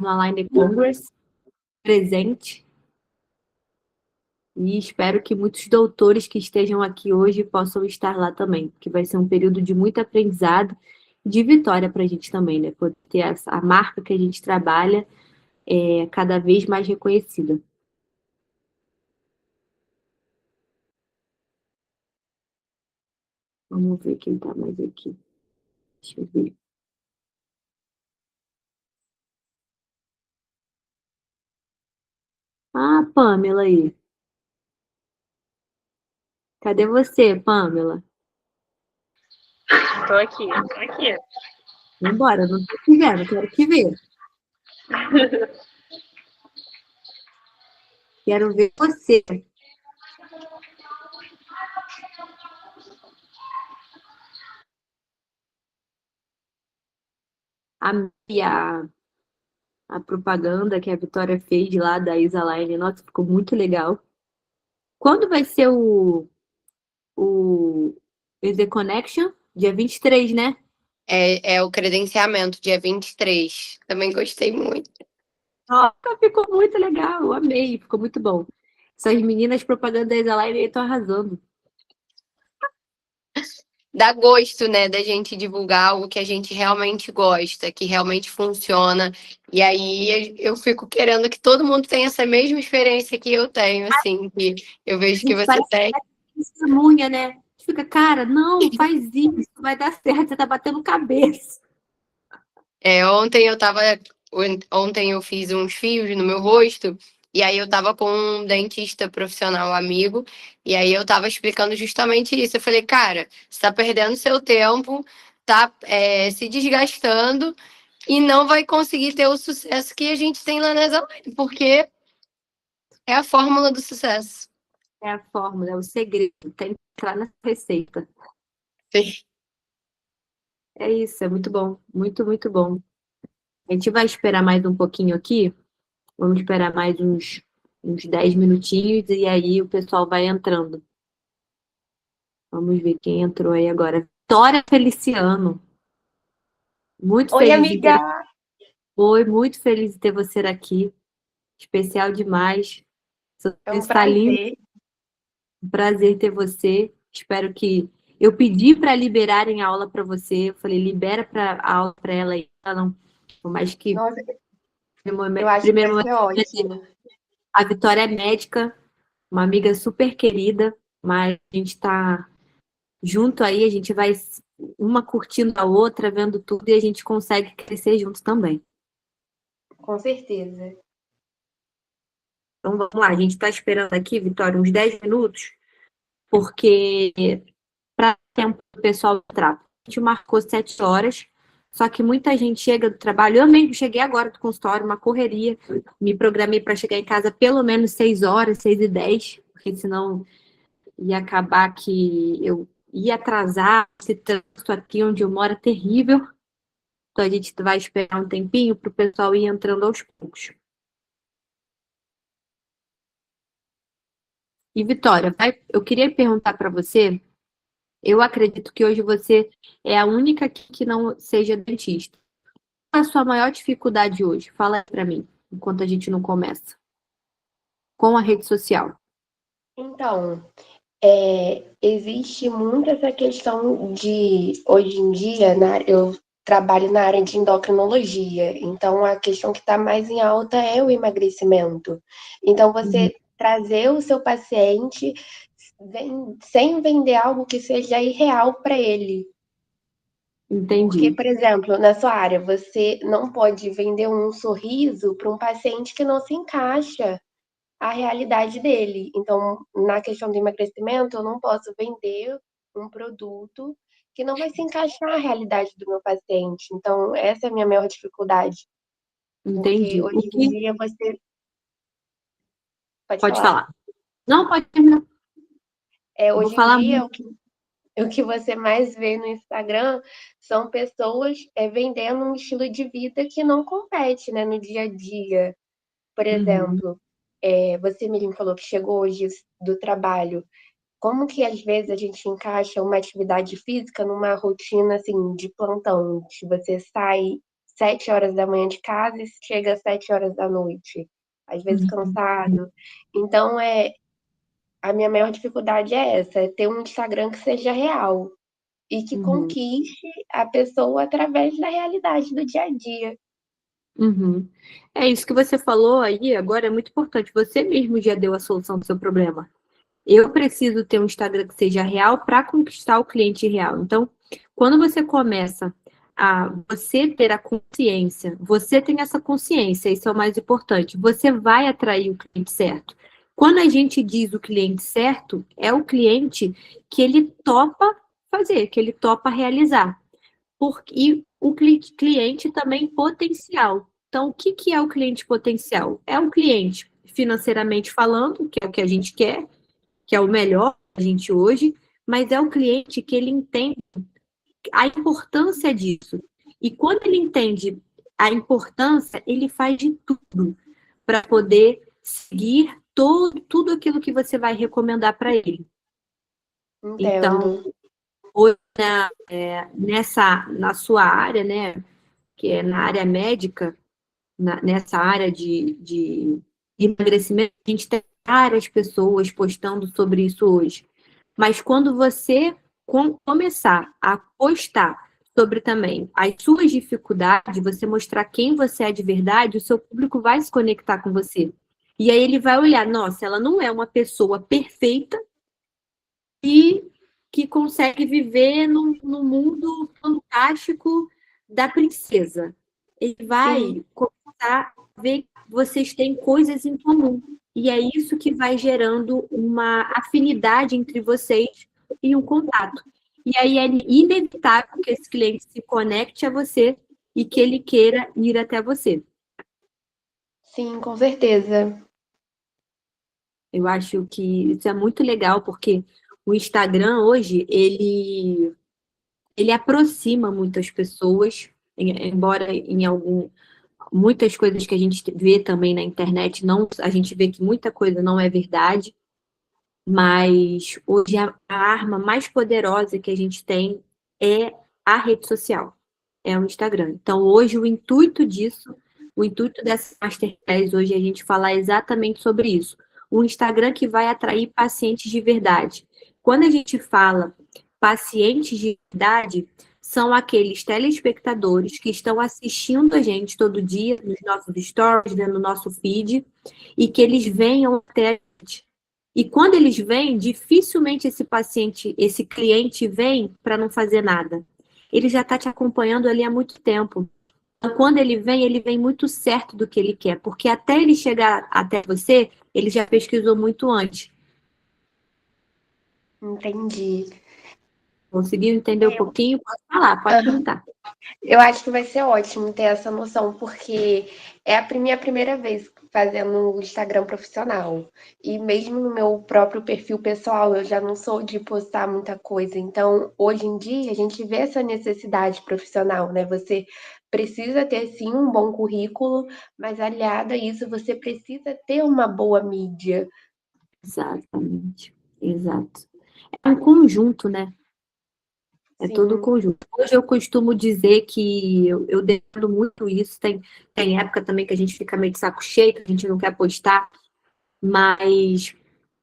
no Align Congress presente. E espero que muitos doutores que estejam aqui hoje possam estar lá também, porque vai ser um período de muito aprendizado e de vitória para a gente também, né? Poder ter a marca que a gente trabalha cada vez mais reconhecida. Vamos ver quem está mais aqui. Deixa eu ver. Ah, Pamela aí. Cadê você, Pamela? Tô aqui, tô aqui. Vambora, não tô te vendo, quero te ver. Quero ver você. A propaganda que a Vitória fez lá da Isaline, nossa, ficou muito legal. Quando vai ser o EZ Connection? Dia 23, né? É o credenciamento, dia 23. Também gostei muito. Nossa, ficou muito legal, eu amei, ficou muito bom. Essas meninas propaganda da Isaline estão arrasando. Dá gosto, né, da gente divulgar algo que a gente realmente gosta, que realmente funciona. E aí eu fico querendo que todo mundo tenha essa mesma experiência que eu tenho, assim, que eu A vejo que gente você parece tem. testemunha, né? A gente fica, cara, não, faz isso, vai dar certo, você tá batendo cabeça. Ontem eu fiz uns fios no meu rosto, e aí eu tava com um dentista profissional amigo, e aí eu tava explicando justamente isso. Eu falei, cara, você tá perdendo seu tempo, tá se desgastando e não vai conseguir ter o sucesso que a gente tem lá na Exaline, porque é a fórmula do sucesso. É a fórmula, é o segredo, tem que entrar na receita. É isso, é muito bom, muito, muito bom. A gente vai esperar mais um pouquinho aqui, vamos esperar mais uns 10 minutinhos e aí o pessoal vai entrando. Vamos ver quem entrou aí agora. Vitória Feliciano, muito Oi, feliz em ter. amiga! Oi, muito feliz em ter você aqui. Especial demais. Seu É um sorriso está lindo. prazer. Um prazer ter você. Espero que. Eu pedi para liberarem a aula para você. Eu falei, libera a aula para ela aí. Ela não. Por mais que, Nossa, no eu acho que primeiro vai momento, ser ótimo. a Vitória é médica, uma amiga super querida, mas a gente está junto aí, a gente vai uma curtindo a outra, vendo tudo e a gente consegue crescer junto também. Com certeza. Então vamos lá, a gente está esperando aqui, Vitória, uns 10 minutos, porque para tempo do pessoal entrar. A gente marcou 7 horas, só que muita gente chega do trabalho. Eu mesmo cheguei agora do consultório, uma correria. Me programei para chegar em casa pelo menos 6 horas, 6h10, porque senão ia acabar que eu ia atrasar. Esse trânsito aqui onde eu moro é terrível. Então a gente vai esperar um tempinho para o pessoal ir entrando aos poucos. E Vitória, eu queria perguntar para você. Eu acredito que hoje você é a única que não seja dentista. Qual é a sua maior dificuldade hoje? Fala para mim, enquanto a gente não começa. Com a rede social. Então, existe muito essa questão de, hoje em dia, eu trabalho na área de endocrinologia, então a questão que está mais em alta é o emagrecimento. Então, Uhum. você trazer o seu paciente sem vender algo que seja irreal para ele. Porque, Entendi, por exemplo, na sua área, você não pode vender um sorriso para um paciente que não se encaixa à realidade dele. Então, na questão do emagrecimento, eu não posso vender um produto que não vai se encaixar à realidade do meu paciente. Então, essa é a minha maior dificuldade, porque entendi. O hoje em que dia você pode pode falar. falar? Não, pode terminar. Eu vou Hoje em falar dia, muito. o que você mais vê no Instagram são pessoas vendendo um estilo de vida que não compete, né, no dia a dia. Por Uhum. exemplo, você mesmo falou que chegou hoje do trabalho. Como que às vezes a gente encaixa uma atividade física numa rotina assim de plantão, que você sai 7 horas da manhã de casa e chega às 7 horas da noite, às vezes cansado. Então, a minha maior dificuldade é essa, é ter um Instagram que seja real e que Uhum. conquiste a pessoa através da realidade do dia a dia. Uhum. É isso que você falou aí, agora é muito importante. Você mesmo já deu a solução do seu problema. Eu preciso ter um Instagram que seja real para conquistar o cliente real. Então, quando você começa a você ter a consciência, você tem essa consciência, isso é o mais importante. Você vai atrair o cliente certo. Quando a gente diz o cliente certo, é o cliente que ele topa fazer, que ele topa realizar. E o cliente também potencial. Então, o que que é o cliente potencial? É um cliente financeiramente falando, que é o que a gente quer, que é o melhor a gente hoje, mas é o cliente que ele entende a importância disso. E quando ele entende a importância, ele faz de tudo para poder seguir tudo aquilo que você vai recomendar para ele. Entendo. Então, hoje, na sua área, né, que é na área médica, nessa área de emagrecimento, a gente tem várias pessoas postando sobre isso hoje. Mas quando você começar a postar sobre também as suas dificuldades, você mostrar quem você é de verdade, o seu público vai se conectar com você. E aí ele vai olhar, nossa, ela não é uma pessoa perfeita e que consegue viver no mundo fantástico da princesa. Ele Sim, vai começar a ver que vocês têm coisas em comum. E é isso que vai gerando uma afinidade entre vocês e um contato. E aí é inevitável que esse cliente se conecte a você e que ele queira ir até você. sim, com certeza. Eu acho que isso é muito legal, porque o Instagram hoje, ele aproxima muitas pessoas, embora muitas coisas que a gente vê também na internet, não, a gente vê que muita coisa não é verdade, mas hoje a arma mais poderosa que a gente tem é a rede social, é o Instagram. Então, hoje, o intuito dessa Masterclass hoje é a gente falar exatamente sobre isso. O Instagram que vai atrair pacientes de verdade. Quando a gente fala pacientes de verdade, são aqueles telespectadores que estão assistindo a gente todo dia nos nossos stories, no nosso feed, e que eles venham até a gente. E quando eles vêm, dificilmente esse cliente vem para não fazer nada. Ele já está te acompanhando ali há muito tempo. Então, quando ele vem muito certo do que ele quer, porque até ele chegar até você, ele já pesquisou muito antes. Entendi. Conseguiu entender um pouquinho? Pode falar, pode perguntar. Eu acho que vai ser ótimo ter essa noção, porque é a minha primeira vez fazendo um Instagram profissional. E mesmo no meu próprio perfil pessoal, eu já não sou de postar muita coisa. Então, hoje em dia, a gente vê essa necessidade profissional, né? Você precisa ter sim um bom currículo, mas aliado a isso, você precisa ter uma boa mídia. Exatamente. Exato. É um conjunto, né? É todo o Sim, conjunto. Hoje eu costumo dizer que eu defendo muito isso. Tem época também que a gente fica meio de saco cheio, que a gente não quer postar, mas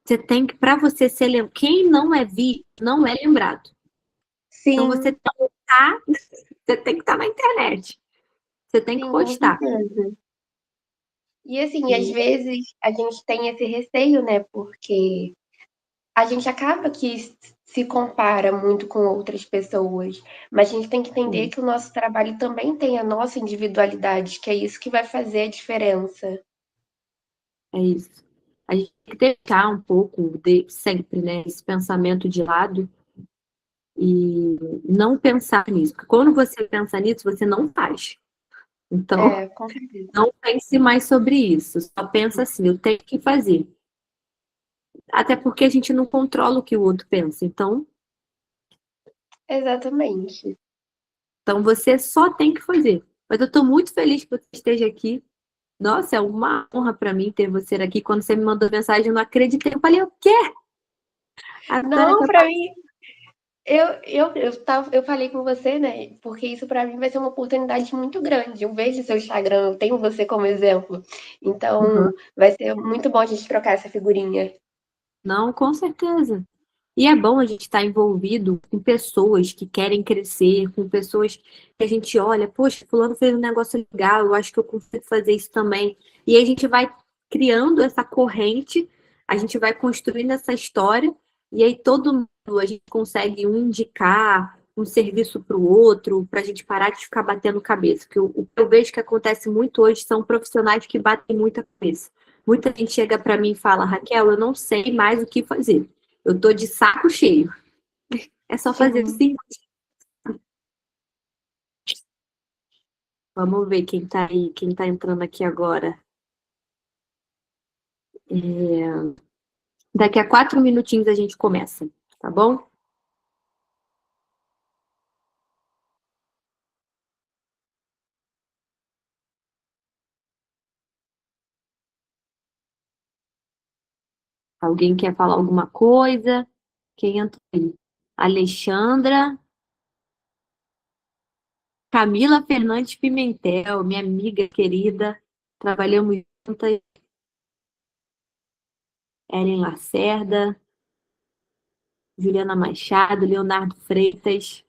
você tem que, para você ser lembrado, quem não é visto não é lembrado. Então sim, você tem que estar na internet. Você tem que sim, com postar. certeza. E assim, às E vezes a gente tem esse receio, né? Porque a gente acaba que se compara muito com outras pessoas, mas a gente tem que entender que o nosso trabalho também tem a nossa individualidade, que é isso que vai fazer a diferença. é isso. A gente tem que deixar um pouco de sempre, né, esse pensamento de lado e não pensar nisso. Porque quando você pensa nisso, você não faz. Então, É, com certeza. não pense mais sobre isso. Só pensa assim, eu tenho que fazer. Até porque a gente não controla o que o outro pensa. Exatamente. Então você só tem que fazer. Mas eu estou muito feliz que você esteja aqui. Nossa, é uma honra para mim ter você aqui. Quando você me mandou mensagem, eu não acreditei. Eu falei, o quê? A Vitória Não, quer para mim, Eu falei com você, né? Porque isso para mim vai ser uma oportunidade muito grande. Eu vejo seu Instagram, eu tenho você como exemplo. Uhum. Então, vai ser muito bom a gente trocar essa figurinha. Não, com certeza. E é bom a gente estar envolvido com pessoas que querem crescer, com pessoas que a gente olha, poxa, fulano fez um negócio legal, eu acho que eu consigo fazer isso também. E aí a gente vai criando essa corrente, a gente vai construindo essa história, e aí todo mundo a gente consegue um indicar um serviço para o outro, para a gente parar de ficar batendo cabeça. Porque o que eu vejo que acontece muito hoje são profissionais que batem muita cabeça. Muita gente chega para mim e fala, Raquel, eu não sei mais o que fazer. Eu tô de saco cheio. É só fazer Sim. assim. Vamos ver quem tá aí, quem tá entrando aqui agora. Daqui a 4 minutinhos a gente começa, tá bom? Alguém quer falar alguma coisa? Quem entrou aí? Alexandra, Camila Fernandes Pimentel, minha amiga querida. Trabalhamos juntas. Ellen Lacerda, Juliana Machado, Leonardo Freitas.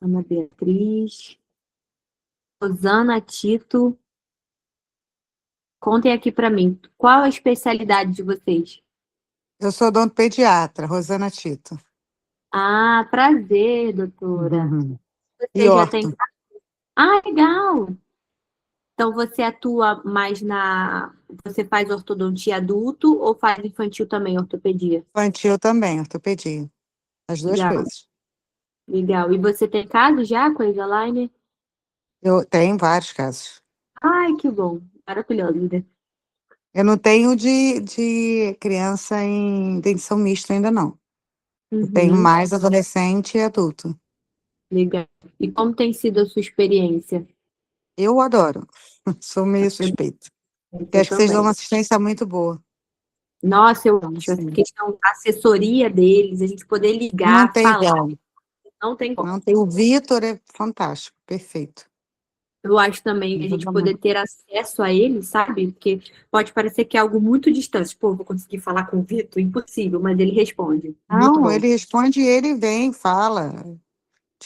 Ana Beatriz, Rosana Tito. Contem aqui para mim, qual a especialidade de vocês? Eu sou odontopediatra, Rosana Tito. Ah, prazer, doutora. Uhum. E Você já tem. orto. Ah, legal! Então você atua mais na. Você faz ortodontia adulto ou faz infantil também, ortopedia? Infantil também, ortopedia. As duas Legal, coisas. legal. E você tem caso já com a Invisalign? Eu tenho vários casos. Ai, que bom. Maravilhoso, né? Eu não tenho de criança em dentição mista ainda não. Eu tenho Uhum, mais adolescente e adulto. legal. E como tem sido a sua experiência? Eu adoro. Sou meio suspeita. E Eu acho que vocês dão também. uma assistência muito boa. Nossa, eu Então, acho essa assim, questão da assessoria deles, a gente poder não ligar, tem falar, igual. não tem como. Não tem. O Vitor é fantástico, perfeito. Eu acho também a gente Ajuda poder muito. ter acesso a ele, sabe? Porque pode parecer que é algo muito distante. Pô, vou conseguir falar com o Vitor? Impossível, mas ele responde. Muito Não, bom. ele responde e ele vem, fala.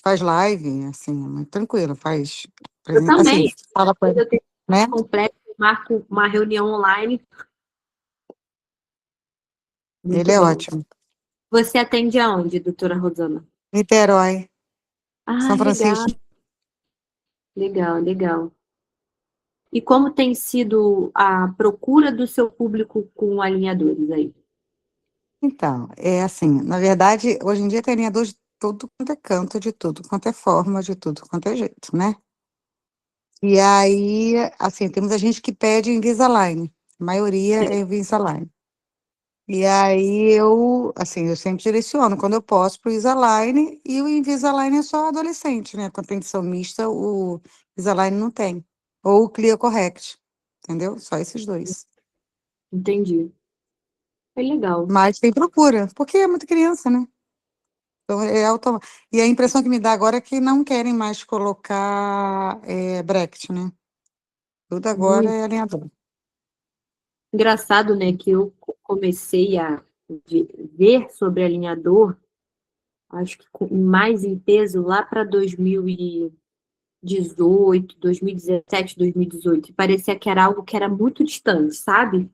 Faz live, assim, é muito tranquilo, faz, Eu assim, também. fala com Quando ele, eu tenho né? completo, eu marco uma reunião online. Ele Muito é bom. ótimo. Você atende aonde, doutora Rosana? Niterói, Ah, São legal, Francisco. legal, legal. E como tem sido a procura do seu público com alinhadores aí? Então, é assim, na verdade, hoje em dia tem alinhador de tudo quanto é canto, de tudo quanto é forma, de tudo quanto é jeito, né? E aí, assim, temos a gente que pede Invisalign, a maioria é Invisalign. E aí eu, assim, eu sempre direciono quando eu posso para o Invisalign, e o Invisalign é só adolescente, né? Com a dentição mista, o Invisalign não tem. Ou o Clear Correct, entendeu? Só esses dois. Entendi. É legal. Mas tem procura, porque é muita criança, né? Então é automático. E a impressão que me dá agora é que não querem mais colocar bracket, né? Tudo agora Muito é alinhador. engraçado, né, que eu comecei a ver sobre alinhador, acho que mais em peso lá para 2018, 2017, 2018. E parecia que era algo que era muito distante, sabe?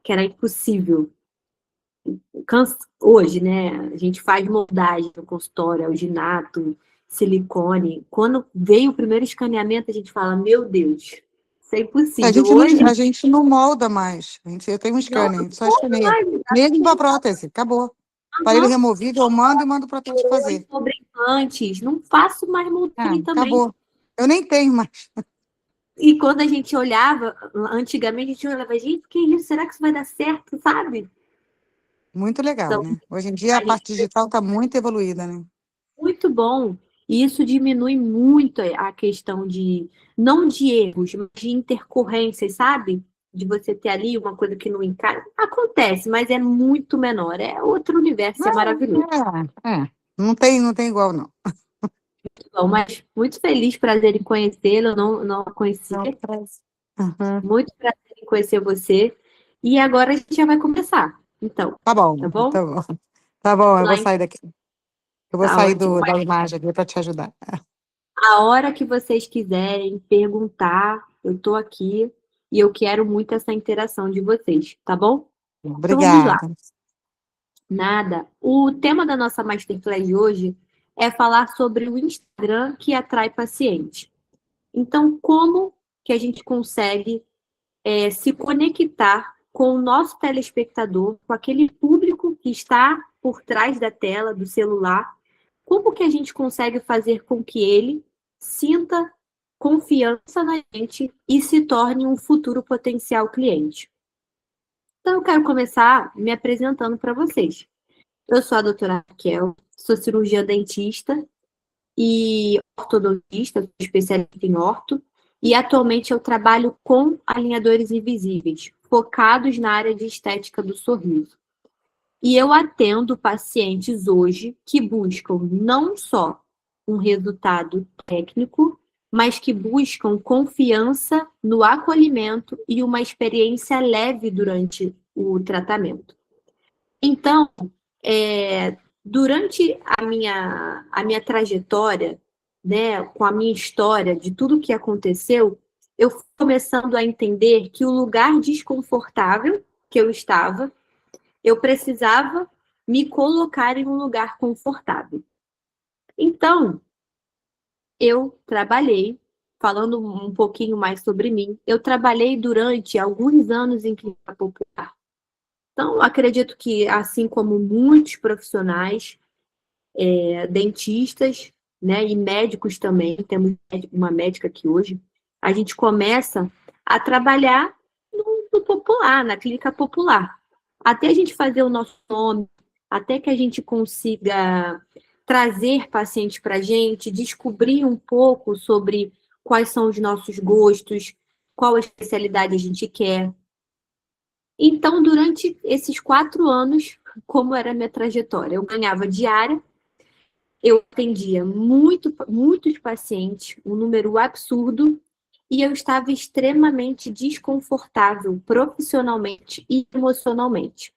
Que era impossível. Hoje, né, a gente faz moldagem no consultório, alginato, silicone. Quando veio o primeiro escaneamento, a gente fala, meu Deus, isso é A impossível. gente não, Hoje, a gente não molda mais. Eu tenho um não, scanner, a gente só não escaneia. mais, Mesmo para exatamente. prótese, acabou. Aparelho Aham. removível, eu mando e mando para prótese fazer. Sobre implantes, não faço mais Ah, moldagem também. acabou. Eu nem tenho mais. E quando a gente olhava, antigamente a gente olhava, gente, que isso? Será que isso vai dar certo, sabe? Muito legal, Então, né? Hoje em dia a a gente parte digital está muito evoluída, né? muito bom. E isso diminui muito a questão não de erros, mas de intercorrências, sabe? De você ter ali uma coisa que não encaixa. Acontece, mas é muito menor. É outro universo, é maravilhoso. Não tem igual, não. Bom, mas muito feliz, prazer em conhecê-lo. Eu não a conhecia. Uhum. Muito prazer em conhecer você. E agora a gente já vai começar. Então, Tá bom, tá bom? tá bom. Tá bom, eu Lá vou em... sair daqui. Eu vou Tá sair ótimo. da imagem aqui para te ajudar. A hora que vocês quiserem perguntar, eu tô aqui e eu quero muito essa interação de vocês, tá bom? Então vamos lá. Obrigada. Nada. O tema da nossa Masterclass de hoje é falar sobre o Instagram que atrai paciente. Então, como que a gente consegue se conectar com o nosso telespectador, com aquele público que está por trás da tela, do celular, como que a gente consegue fazer com que ele sinta confiança na gente e se torne um futuro potencial cliente? Então, eu quero começar me apresentando para vocês. Eu sou a doutora Raquel, sou cirurgiã dentista e ortodontista, sou especialista em orto, e atualmente eu trabalho com alinhadores invisíveis, focados na área de estética do sorriso. E eu atendo pacientes hoje que buscam não só um resultado técnico, mas que buscam confiança no acolhimento e uma experiência leve durante o tratamento. Então, durante a minha trajetória, né, com a minha história de tudo que aconteceu, eu fui começando a entender que o lugar desconfortável que eu estava, eu precisava me colocar em um lugar confortável. Então, eu trabalhei, falando um pouquinho mais sobre mim, eu trabalhei durante alguns anos em clínica popular. Então, acredito que, assim como muitos profissionais, dentistas, né, e médicos também, temos uma médica aqui hoje, a gente começa a trabalhar no popular, na clínica popular. Até a gente fazer o nosso nome, até que a gente consiga trazer pacientes para a gente, descobrir um pouco sobre quais são os nossos gostos, qual a especialidade a gente quer. Então, durante esses 4 anos, como era a minha trajetória? Eu ganhava diária, eu atendia muitos pacientes, um número absurdo, e eu estava extremamente desconfortável profissionalmente e emocionalmente.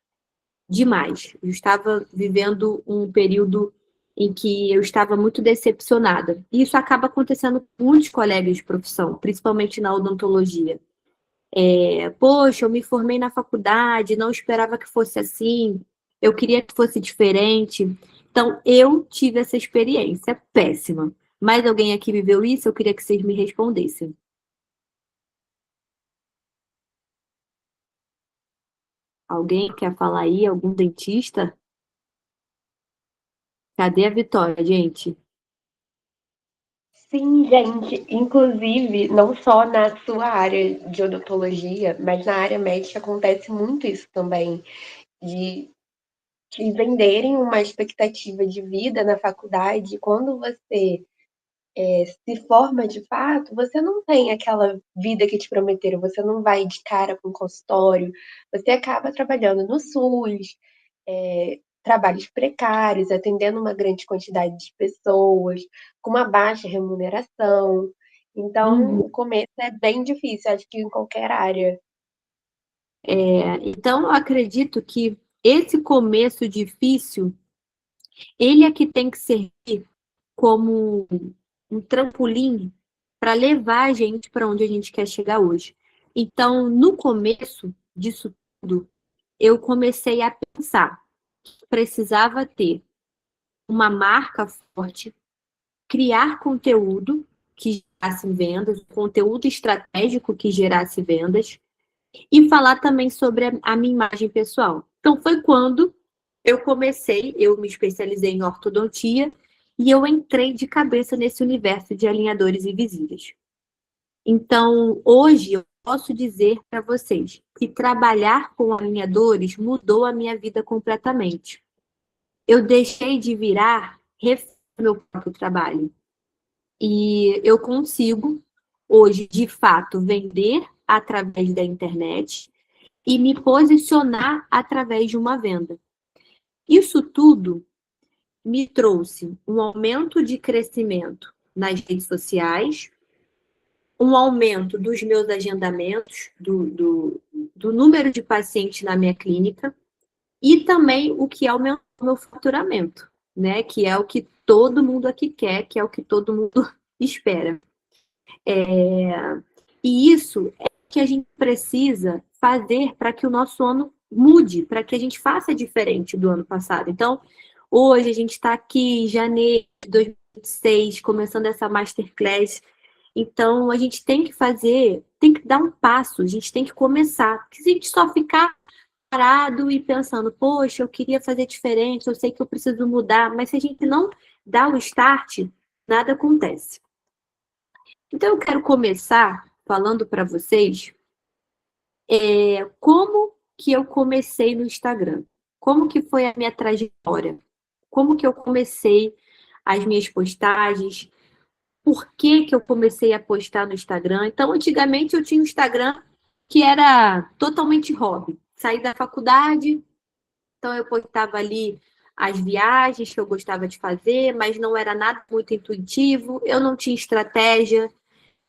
Demais. Eu estava vivendo um período em que eu estava muito decepcionada. E isso acaba acontecendo com muitos colegas de profissão, principalmente na odontologia. Poxa, eu me formei na faculdade, não esperava que fosse assim, eu queria que fosse diferente. Então, eu tive essa experiência péssima. Mais alguém aqui viveu isso? Eu queria que vocês me respondessem. Alguém quer falar aí? Algum dentista? Cadê a Vitória, gente? Sim, gente. Inclusive, não só na sua área de odontologia, mas na área médica acontece muito isso também, de te venderem uma expectativa de vida na faculdade. Quando você se forma de fato, você não tem aquela vida que te prometeram, você não vai de cara para um consultório, você acaba trabalhando no SUS, trabalhos precários, atendendo uma grande quantidade de pessoas, com uma baixa remuneração. Então, o começo é bem difícil, acho que em qualquer área. Então, eu acredito que esse começo difícil, ele é que tem que servir como um trampolim para levar a gente para onde a gente quer chegar hoje. Então, no começo disso tudo, eu comecei a pensar que precisava ter uma marca forte, criar conteúdo que gerasse vendas, conteúdo estratégico que gerasse vendas, e falar também sobre a minha imagem pessoal. Então, foi quando eu me especializei em ortodontia e eu entrei de cabeça nesse universo de alinhadores invisíveis. Então, hoje, eu posso dizer para vocês que trabalhar com alinhadores mudou a minha vida completamente. Eu deixei de virar refém do meu próprio trabalho. E eu consigo, hoje, de fato, vender através da internet e me posicionar através de uma venda. Isso tudo me trouxe um aumento de crescimento nas redes sociais, um aumento dos meus agendamentos, do número de pacientes na minha clínica, e também o que aumentou o meu faturamento, né? Que é o que todo mundo aqui quer, que é o que todo mundo espera. E isso é o que a gente precisa fazer para que o nosso ano mude, para que a gente faça diferente do ano passado. Então, hoje a gente está aqui em janeiro de 2026, começando essa Masterclass. Então, a gente tem que fazer, tem que dar um passo, a gente tem que começar. Porque se a gente só ficar parado e pensando, poxa, eu queria fazer diferente, eu sei que eu preciso mudar, mas se a gente não dá o start, nada acontece. Então, eu quero começar falando para vocês como que eu comecei no Instagram, como que foi a minha trajetória, como que eu comecei as minhas postagens, por que que eu comecei a postar no Instagram. Então, antigamente eu tinha um Instagram que era totalmente hobby. Saí da faculdade, então eu postava ali as viagens que eu gostava de fazer, mas não era nada muito intuitivo, eu não tinha estratégia,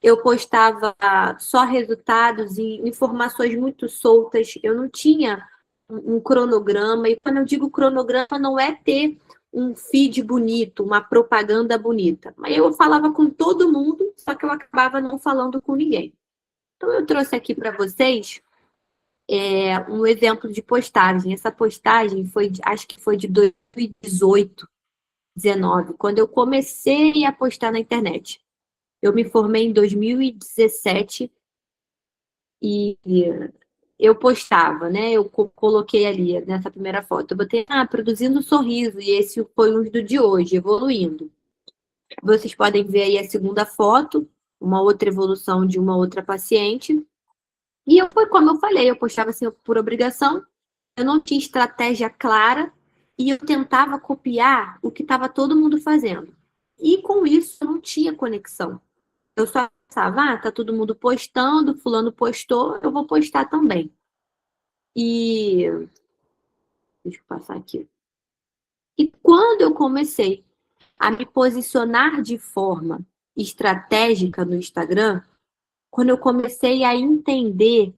eu postava só resultados e informações muito soltas, eu não tinha um cronograma, e quando eu digo cronograma, não é ter um feed bonito, uma propaganda bonita, mas eu falava com todo mundo, só que eu acabava não falando com ninguém. Então eu trouxe aqui para vocês um exemplo de postagem. Essa postagem foi, acho que foi de 2018, 19, quando eu comecei a postar na internet. Eu me formei em 2017 e eu postava, né? Eu coloquei ali nessa primeira foto. Eu botei, produzindo sorriso, e esse foi um do de hoje, evoluindo. Vocês podem ver aí a segunda foto, uma outra evolução de uma outra paciente. E foi como eu falei, eu postava assim por obrigação, eu não tinha estratégia clara e eu tentava copiar o que estava todo mundo fazendo. E com isso eu não tinha conexão. Eu só pensava, tá todo mundo postando, fulano postou, eu vou postar também. E deixa eu passar aqui. E quando eu comecei a me posicionar de forma estratégica no Instagram, quando eu comecei a entender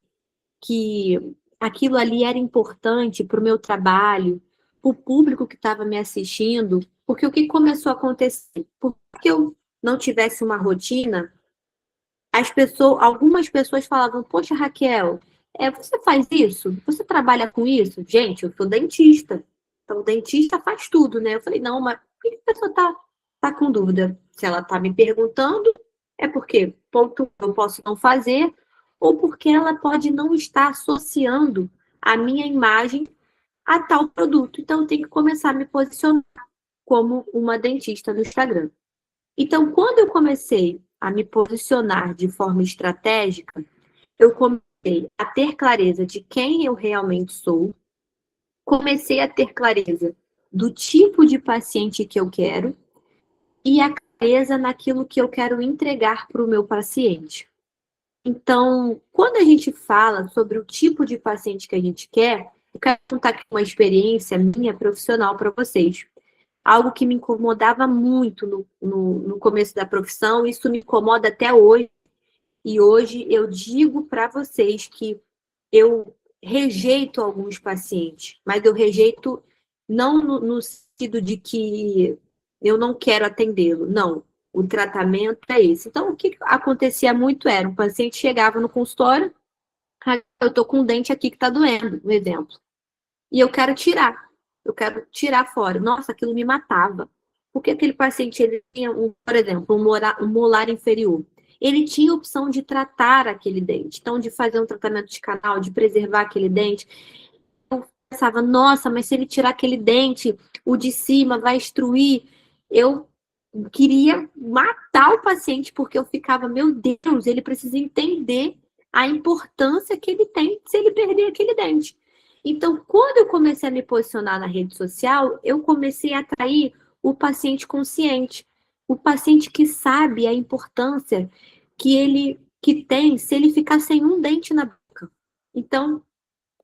que aquilo ali era importante para o meu trabalho, para o público que estava me assistindo, porque o que começou a acontecer? Porque eu não tivesse uma rotina, algumas pessoas falavam, poxa, Raquel, você faz isso? Você trabalha com isso? Gente, eu sou dentista. Então, o dentista faz tudo, né? Eu falei, não, mas por que a pessoa tá com dúvida? Se ela está me perguntando, é porque ponto eu posso não fazer, ou porque ela pode não estar associando a minha imagem a tal produto. Então, eu tenho que começar a me posicionar como uma dentista no Instagram. Então, quando eu comecei a me posicionar de forma estratégica, eu comecei a ter clareza de quem eu realmente sou, comecei a ter clareza do tipo de paciente que eu quero e a clareza naquilo que eu quero entregar para o meu paciente. Então, quando a gente fala sobre o tipo de paciente que a gente quer, eu quero contar aqui uma experiência minha profissional para vocês. Algo que me incomodava muito no começo da profissão, isso me incomoda até hoje. E hoje eu digo para vocês que eu rejeito alguns pacientes, mas eu rejeito não no sentido de que eu não quero atendê-lo, não. O tratamento é esse. Então, o que acontecia muito era, um paciente chegava no consultório, eu estou com um dente aqui que está doendo, um exemplo, e eu quero tirar fora. Nossa, aquilo me matava. Porque aquele paciente, ele tinha, por exemplo, um molar inferior. Ele tinha a opção de tratar aquele dente, então de fazer um tratamento de canal, de preservar aquele dente. Eu pensava, nossa, mas se ele tirar aquele dente, o de cima vai extruir. Eu queria matar o paciente, porque eu ficava, meu Deus, ele precisa entender a importância que ele tem se ele perder aquele dente. Então, quando eu comecei a me posicionar na rede social, eu comecei a atrair o paciente consciente, o paciente que sabe a importância que tem se ele ficar sem um dente na boca. Então,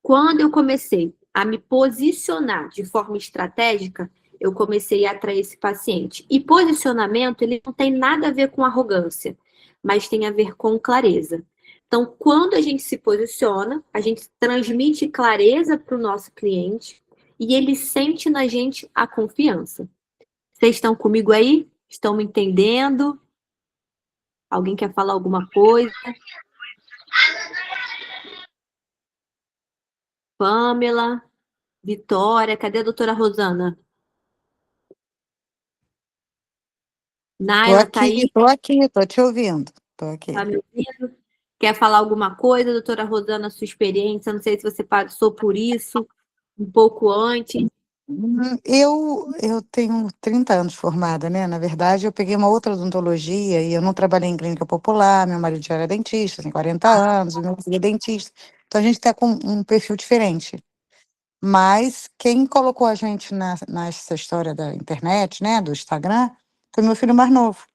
quando eu comecei a me posicionar de forma estratégica, eu comecei a atrair esse paciente. E posicionamento, ele não tem nada a ver com arrogância, mas tem a ver com clareza. Então, quando a gente se posiciona, a gente transmite clareza para o nosso cliente e ele sente na gente a confiança. Vocês estão comigo aí? Estão me entendendo? Alguém quer falar alguma coisa? Pamela, Vitória, cadê a doutora Rosana? Naila, tá aí? Tô te ouvindo. Tô aqui. Tá me ouvindo? Quer falar alguma coisa, doutora Rosana, sua experiência? Não sei se você passou por isso um pouco antes. Eu tenho 30 anos formada, né? Na verdade, eu peguei uma outra odontologia e eu não trabalhei em clínica popular, meu marido já era dentista, tem 40 anos, o meu filho é dentista. Então, a gente está com um perfil diferente. Mas quem colocou a gente nessa história da internet, né, do Instagram, foi meu filho mais novo,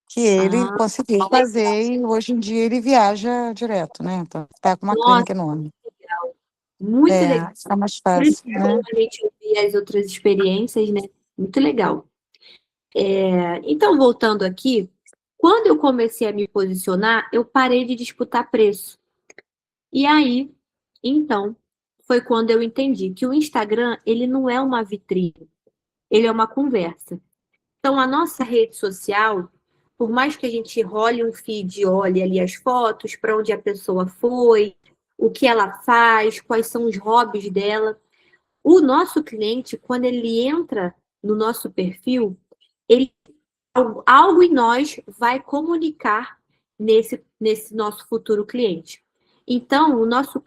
que ele Ah, conseguiu fazer e hoje em dia ele viaja direto, né? Então, está com uma nossa, clínica enorme. muito legal. Fica mais Por isso fácil, que é né? bom a gente ouvir as outras experiências, né? Muito legal. Então, voltando aqui, quando eu comecei a me posicionar, eu parei de disputar preço. E aí, então, foi quando eu entendi que o Instagram, ele não é uma vitrine, ele é uma conversa. Então, a nossa rede social, por mais que a gente role um feed, olhe ali as fotos, para onde a pessoa foi, o que ela faz, quais são os hobbies dela, o nosso cliente, quando ele entra no nosso perfil, ele algo em nós vai comunicar nesse nosso futuro cliente. Então, o nosso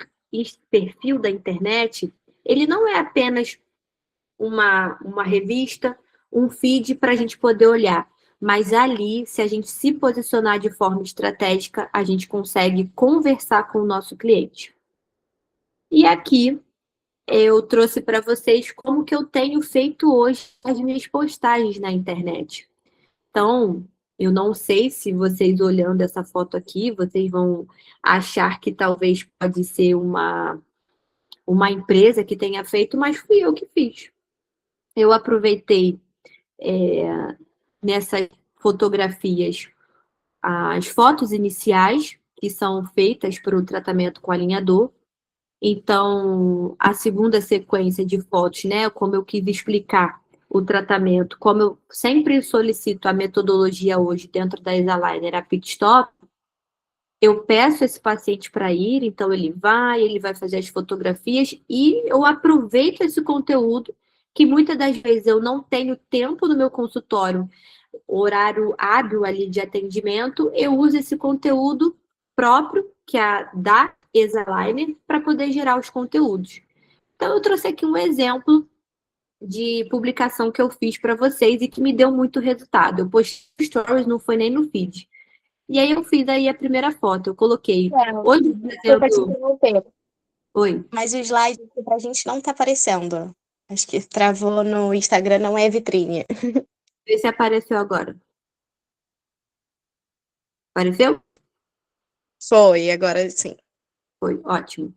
perfil da internet, ele não é apenas uma revista, um feed para a gente poder olhar. Mas ali, se a gente se posicionar de forma estratégica, a gente consegue conversar com o nosso cliente. E aqui eu trouxe para vocês como que eu tenho feito hoje as minhas postagens na internet. Então, eu não sei se vocês olhando essa foto aqui, vocês vão achar que talvez pode ser uma empresa que tenha feito, mas fui eu que fiz. Eu aproveitei nessas fotografias as fotos iniciais, que são feitas para o tratamento com alinhador. Então, a segunda sequência de fotos, né, como eu quis explicar o tratamento, como eu sempre solicito a metodologia hoje dentro da Exaliner, a pit stop, eu peço esse paciente para ir, então ele vai fazer as fotografias e eu aproveito esse conteúdo que muitas das vezes eu não tenho tempo no meu consultório, horário hábil ali de atendimento, eu uso esse conteúdo próprio, que é da Exaliner, para poder gerar os conteúdos. Então, eu trouxe aqui um exemplo de publicação que eu fiz para vocês e que me deu muito resultado. Eu postei stories, não foi nem no feed. E aí eu fiz aí a primeira foto, eu coloquei. Hoje, Desculpa te interromper, Oi. mas o slide aqui pra gente não tá aparecendo. Acho que travou no Instagram, não é vitrine. Vê se apareceu agora. Apareceu? Foi, agora sim. Foi, ótimo.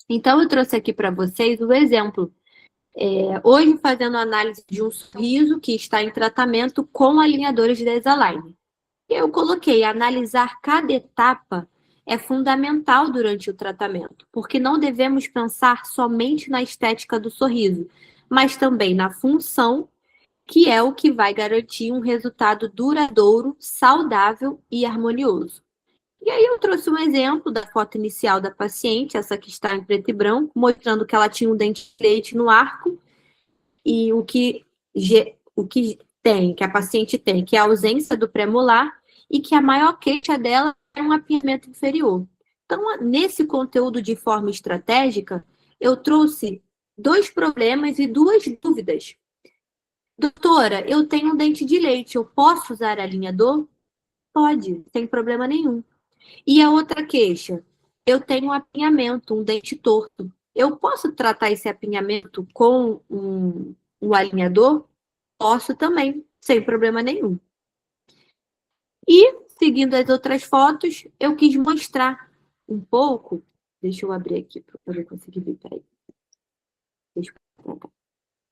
Então, eu trouxe aqui para vocês o exemplo. Hoje, fazendo análise de um sorriso que está em tratamento com alinhadores de Invisalign. Eu coloquei, analisar cada etapa é fundamental durante o tratamento, porque não devemos pensar somente na estética do sorriso, mas também na função, que é o que vai garantir um resultado duradouro, saudável e harmonioso. E aí eu trouxe um exemplo da foto inicial da paciente, essa que está em preto e branco, mostrando que ela tinha um dente de leite no arco e o que tem, que a paciente tem, que é a ausência do premolar e que a maior queixa dela é um apinhamento inferior. Então, nesse conteúdo de forma estratégica, eu trouxe 2 problemas e 2 dúvidas. Doutora, eu tenho um dente de leite, eu posso usar alinhador? Pode, sem problema nenhum. E a outra queixa? eu tenho um apinhamento, um dente torto. Eu posso tratar esse apinhamento com um alinhador? Posso também, sem problema nenhum. E, seguindo as outras fotos, eu quis mostrar um pouco. Deixa eu abrir aqui para eu conseguir ver. Peraí.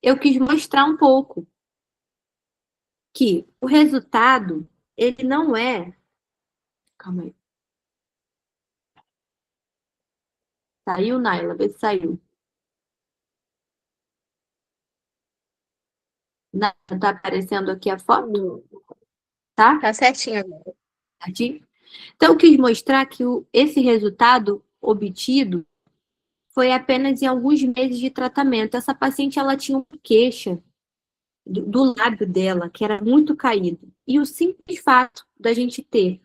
Eu quis mostrar um pouco que o resultado, ele não é. Calma aí. Saiu, Naila? Vê se saiu. Naila, tá aparecendo aqui a foto? Tá? Tá certinho agora. Certinho? Então, eu quis mostrar que esse resultado obtido foi apenas em alguns meses de tratamento. Essa paciente, ela tinha uma queixa do lábio dela, que era muito caído. E o simples fato da gente ter,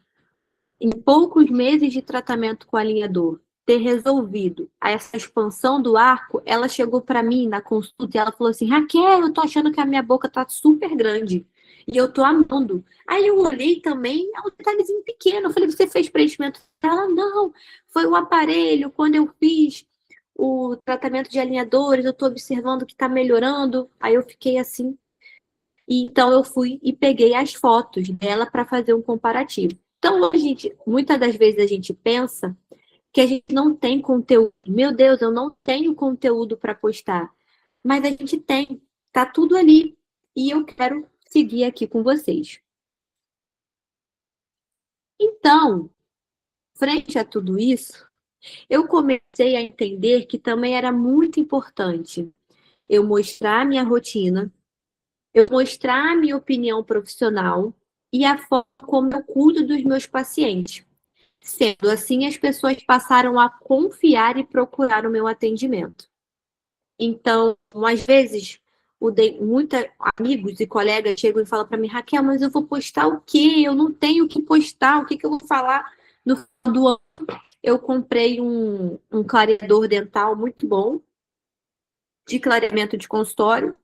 em poucos meses de tratamento com alinhador, ter resolvido essa expansão do arco, ela chegou para mim na consulta e ela falou assim: Raquel, eu tô achando que a minha boca tá super grande. E eu tô amando. Aí eu olhei também, é um detalhezinho pequeno. Eu falei: você fez preenchimento? Ela: não, foi o aparelho. Quando eu fiz o tratamento de alinhadores, eu tô observando que tá melhorando. Aí eu fiquei assim. E então eu fui e peguei as fotos dela para fazer um comparativo. Então, hoje, muitas das vezes a gente pensa que a gente não tem conteúdo. Meu Deus, eu não tenho conteúdo para postar. Mas a gente tem, tá tudo ali. E eu quero seguir aqui com vocês. Então, frente a tudo isso, eu comecei a entender que também era muito importante eu mostrar a minha rotina, eu mostrar a minha opinião profissional e a forma como eu cuido dos meus pacientes. Sendo assim, as pessoas passaram a confiar e procurar o meu atendimento. Então, às vezes, muitos amigos e colegas chegam e falam para mim: Raquel, mas eu vou postar o quê? Eu não tenho o que postar, o que eu vou falar no final do ano? Eu comprei um clareador dental muito bom, de clareamento de consultório,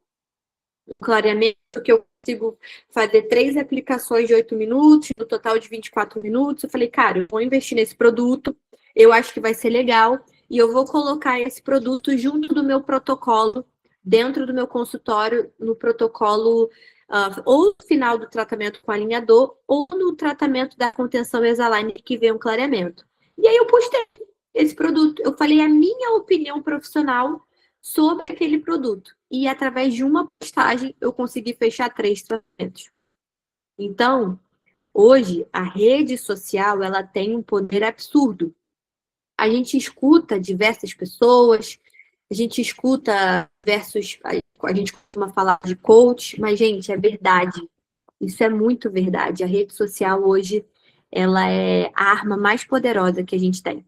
um clareamento que eu consigo fazer 3 aplicações de 8 minutos, no total de 24 minutos. Eu falei: cara, eu vou investir nesse produto, eu acho que vai ser legal, e eu vou colocar esse produto junto do meu protocolo, dentro do meu consultório, no protocolo, ou no final do tratamento com alinhador, ou no tratamento da contenção exaliner, que vem um clareamento. E aí eu postei esse produto. Eu falei a minha opinião profissional sobre aquele produto. E através de uma postagem, eu consegui fechar 3 tratamentos. Então, hoje, a rede social, ela tem um poder absurdo. A gente escuta diversas pessoas, a gente escuta diversos... A gente costuma falar de coach, mas, gente, é verdade. Isso é muito verdade. A rede social, hoje, ela é a arma mais poderosa que a gente tem.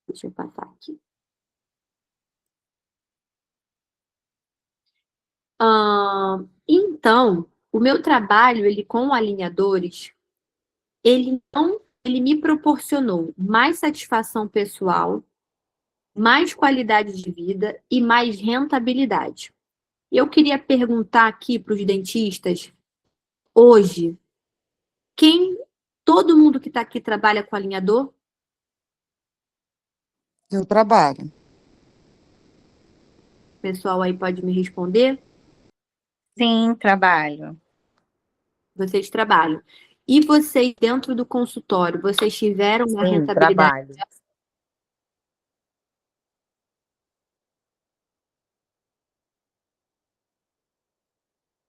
Deixa eu passar aqui. Então, o meu trabalho, ele com alinhadores, ele me proporcionou mais satisfação pessoal, mais qualidade de vida e mais rentabilidade. Eu queria perguntar aqui para os dentistas, hoje, todo mundo que está aqui trabalha com alinhador? Eu trabalho. O pessoal aí pode me responder? Sim, trabalho. Vocês trabalham. E vocês, dentro do consultório, vocês tiveram uma Sim, rentabilidade? trabalho.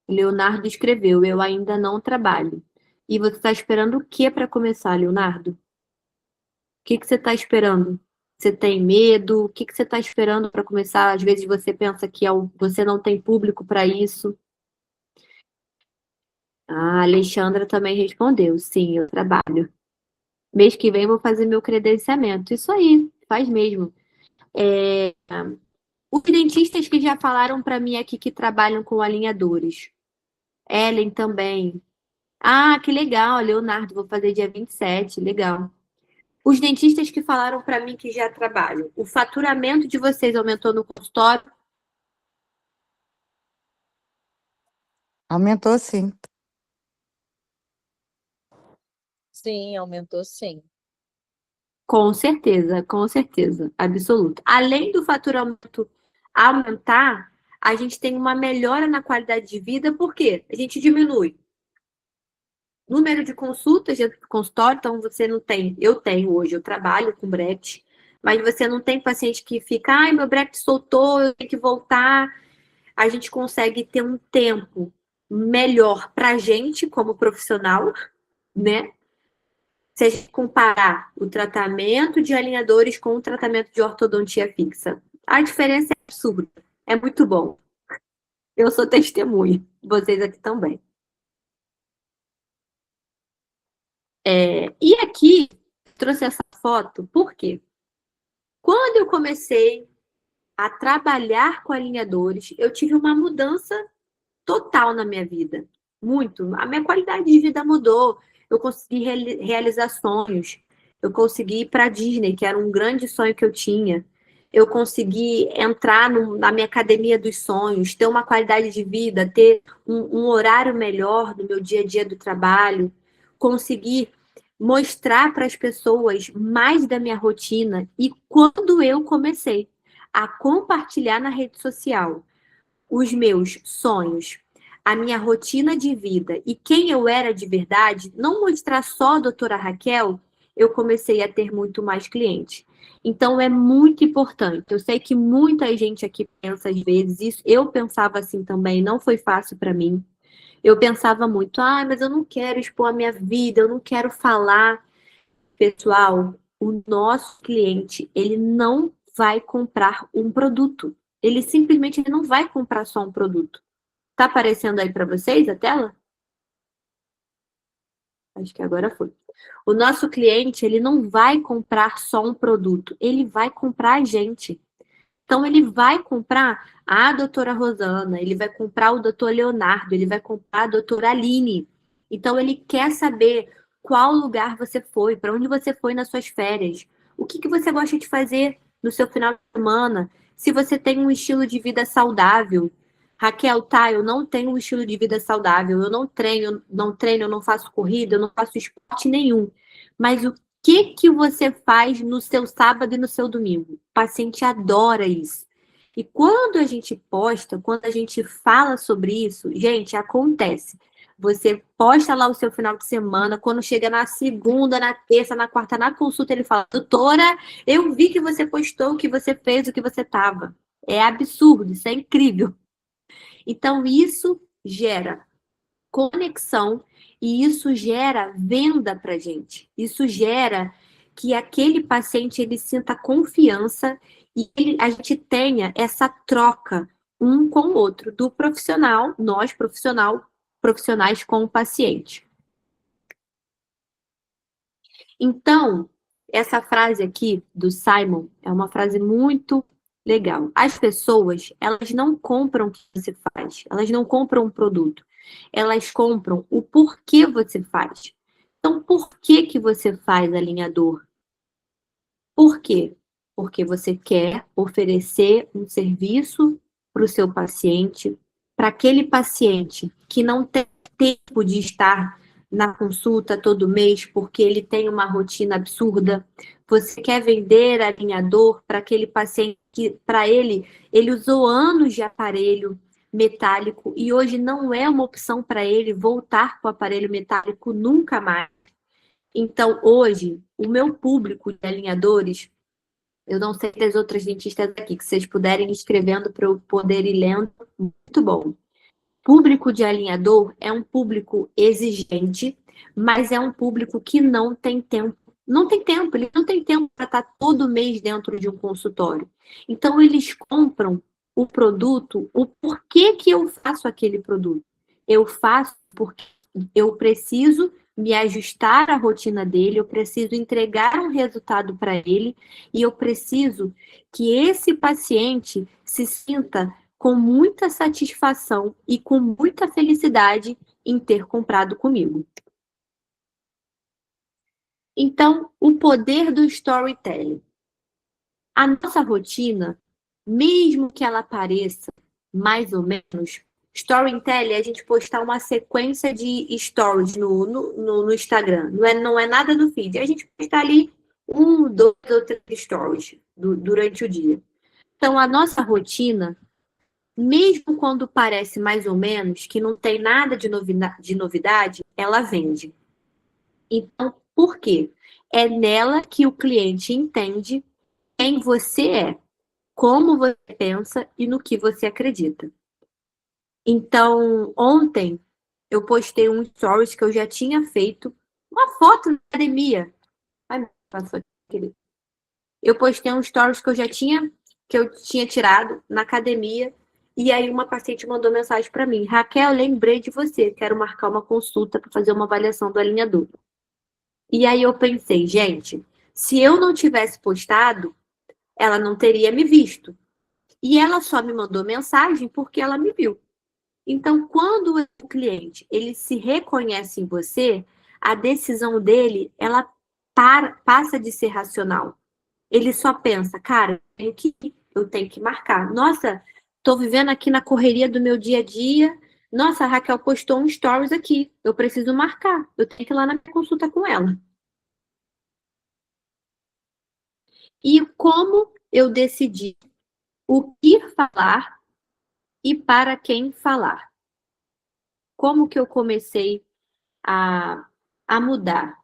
Leonardo escreveu: eu ainda não trabalho. E você está esperando o que para começar, Leonardo? O que você está esperando? Você tem medo? O que você está esperando para começar? Às vezes você pensa que você não tem público para isso. A Alexandra também respondeu: sim, eu trabalho. Mês que vem eu vou fazer meu credenciamento. Isso aí, faz mesmo. Os dentistas que já falaram para mim aqui que trabalham com alinhadores. Ellen também. Ah, que legal, Leonardo, vou fazer dia 27, legal. Os dentistas que falaram para mim que já trabalham, o faturamento de vocês aumentou no consultório? Aumentou, sim. Sim, aumentou sim. Com certeza, absoluta. Além do faturamento aumentar, a gente tem uma melhora na qualidade de vida, porque a gente diminui número de consultas de consultório, então você não tem, eu tenho hoje, eu trabalho com Brecht, mas você não tem paciente que fica, ai, meu Brecht soltou, eu tenho que voltar. A gente consegue ter um tempo melhor para a gente como profissional, né? Se a gente comparar o tratamento de alinhadores com o tratamento de ortodontia fixa, a diferença é absurda. É muito bom. Eu sou testemunha, vocês aqui também. E aqui, trouxe essa foto, por quê? Quando eu comecei a trabalhar com alinhadores, eu tive uma mudança total na minha vida. Muito. A minha qualidade de vida mudou. Eu consegui realizar sonhos. Eu consegui ir para a Disney, que era um grande sonho que eu tinha. Eu consegui entrar na minha academia dos sonhos, ter uma qualidade de vida, ter um horário melhor no meu dia a dia do trabalho, conseguir mostrar para as pessoas mais da minha rotina. E quando eu comecei a compartilhar na rede social os meus sonhos, a minha rotina de vida e quem eu era de verdade, não mostrar só a doutora Raquel, eu comecei a ter muito mais clientes. Então é muito importante. Eu sei que muita gente aqui pensa às vezes isso. Eu pensava assim também, não foi fácil para mim. Eu pensava muito, mas eu não quero expor a minha vida, eu não quero falar. Pessoal, o nosso cliente, ele não vai comprar um produto. Ele simplesmente não vai comprar só um produto. Tá aparecendo aí para vocês a tela? Acho que agora foi. O nosso cliente, ele não vai comprar só um produto, ele vai comprar a gente. Então, ele vai comprar a doutora Rosana, ele vai comprar o doutor Leonardo, ele vai comprar a doutora Aline. Então, ele quer saber qual lugar você foi, para onde você foi nas suas férias, o que você gosta de fazer no seu final de semana, se você tem um estilo de vida saudável. Raquel, tá, eu não tenho um estilo de vida saudável, eu não treino, eu não faço corrida, eu não faço esporte nenhum. Mas o que você faz no seu sábado e no seu domingo? O paciente adora isso. E quando a gente posta, quando a gente fala sobre isso, gente, acontece. Você posta lá o seu final de semana, quando chega na segunda, na terça, na quarta, na consulta, ele fala: doutora, eu vi que você postou, o que você fez, o que você tava. É absurdo, isso é incrível. Então, isso gera conexão e isso gera venda para gente. Isso gera que aquele paciente ele sinta confiança e a gente tenha essa troca um com o outro, do profissional, nós profissionais com o paciente. Então, essa frase aqui do Simon é uma frase muito legal. As pessoas, elas não compram o que você faz, elas não compram um produto, elas compram o porquê você faz. Então, por que você faz alinhador? Por quê? Porque você quer oferecer um serviço para o seu paciente, para aquele paciente que não tem tempo de estar na consulta todo mês porque ele tem uma rotina absurda. Você quer vender alinhador para aquele paciente que, para ele usou anos de aparelho metálico e hoje não é uma opção para ele voltar para o aparelho metálico nunca mais. Então, hoje, o meu público de alinhadores, eu não sei das outras dentistas aqui, que vocês puderem ir escrevendo para eu poder ir lendo, muito bom. Público de alinhador é um público exigente, mas é um público que não tem tempo. Não tem tempo, ele não tem tempo para estar todo mês dentro de um consultório. Então, eles compram o produto, o porquê que eu faço aquele produto. Eu faço porque eu preciso me ajustar à rotina dele, eu preciso entregar um resultado para ele e eu preciso que esse paciente se sinta com muita satisfação e com muita felicidade em ter comprado comigo. Então, o poder do storytelling. A nossa rotina, mesmo que ela pareça mais ou menos Storytelling é a gente postar uma sequência de stories no Instagram. Não é nada do feed. É a gente postar ali 1, 2 ou 3 stories durante o dia. Então, a nossa rotina, mesmo quando parece mais ou menos, que não tem nada de novidade, ela vende. Então, por quê? É nela que o cliente entende quem você é, como você pensa e no que você acredita. Então, ontem eu postei um stories que eu já tinha feito, uma foto na academia. Ai, passou aquele. Eu postei um stories que eu tinha tirado na academia, e aí uma paciente mandou mensagem para mim: Raquel, lembrei de você, quero marcar uma consulta para fazer uma avaliação do alinhador. E aí eu pensei, gente, se eu não tivesse postado, ela não teria me visto. E ela só me mandou mensagem porque ela me viu. Então, quando o cliente ele se reconhece em você, a decisão dele ela passa de ser racional. Ele só pensa, cara, eu tenho que marcar. Nossa, estou vivendo aqui na correria do meu dia a dia. Nossa, a Raquel postou um stories aqui. Eu preciso marcar. Eu tenho que ir lá na minha consulta com ela. E como eu decidi o que falar e para quem falar? Como que eu comecei a mudar?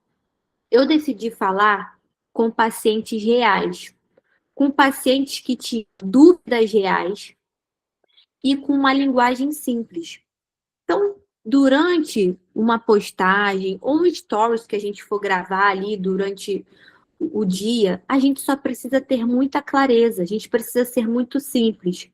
Eu decidi falar com pacientes reais, com pacientes que tinham dúvidas reais e com uma linguagem simples. Então, durante uma postagem ou um stories que a gente for gravar ali durante o dia, a gente só precisa ter muita clareza, a gente precisa ser muito simples.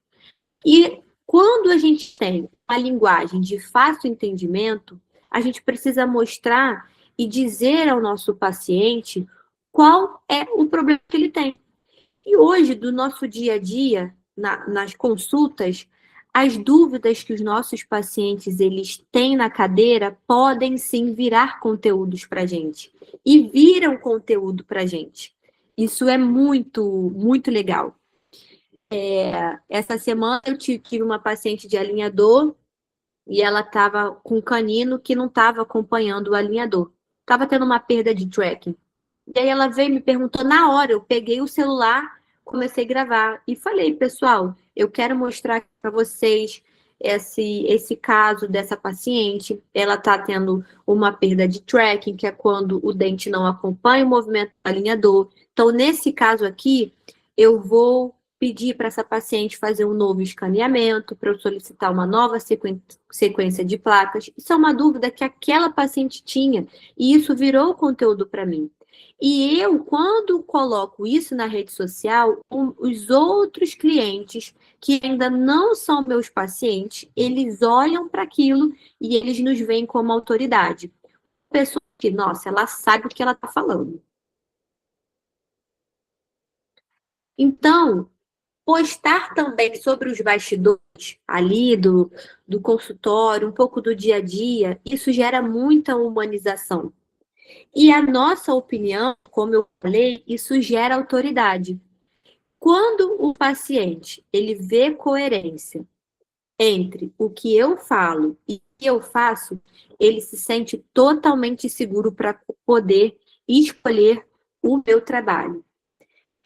E quando a gente tem uma linguagem de fácil entendimento, a gente precisa mostrar e dizer ao nosso paciente qual é o problema que ele tem. E hoje, do nosso dia a dia, nas consultas, as dúvidas que os nossos pacientes eles têm na cadeira podem sim virar conteúdos para a gente. E viram conteúdo para a gente. Isso é muito, muito legal. Essa semana eu tive uma paciente de alinhador e ela estava com um canino que não estava acompanhando o alinhador. Estava tendo uma perda de tracking. E aí ela veio e me perguntou na hora, eu peguei o celular, comecei a gravar e falei, pessoal, eu quero mostrar para vocês esse caso dessa paciente. Ela está tendo uma perda de tracking, que é quando o dente não acompanha o movimento do alinhador. Então, nesse caso aqui, eu vou pedir para essa paciente fazer um novo escaneamento, para eu solicitar uma nova sequência de placas. Isso é uma dúvida que aquela paciente tinha, e isso virou conteúdo para mim. E eu, quando coloco isso na rede social, os outros clientes que ainda não são meus pacientes, eles olham para aquilo e eles nos veem como autoridade. Pessoa que, nossa, ela sabe o que ela está falando. Então, postar também sobre os bastidores ali do consultório, um pouco do dia a dia, isso gera muita humanização. E a nossa opinião, como eu falei, isso gera autoridade. Quando o paciente ele vê coerência entre o que eu falo e o que eu faço, ele se sente totalmente seguro para poder escolher o meu trabalho.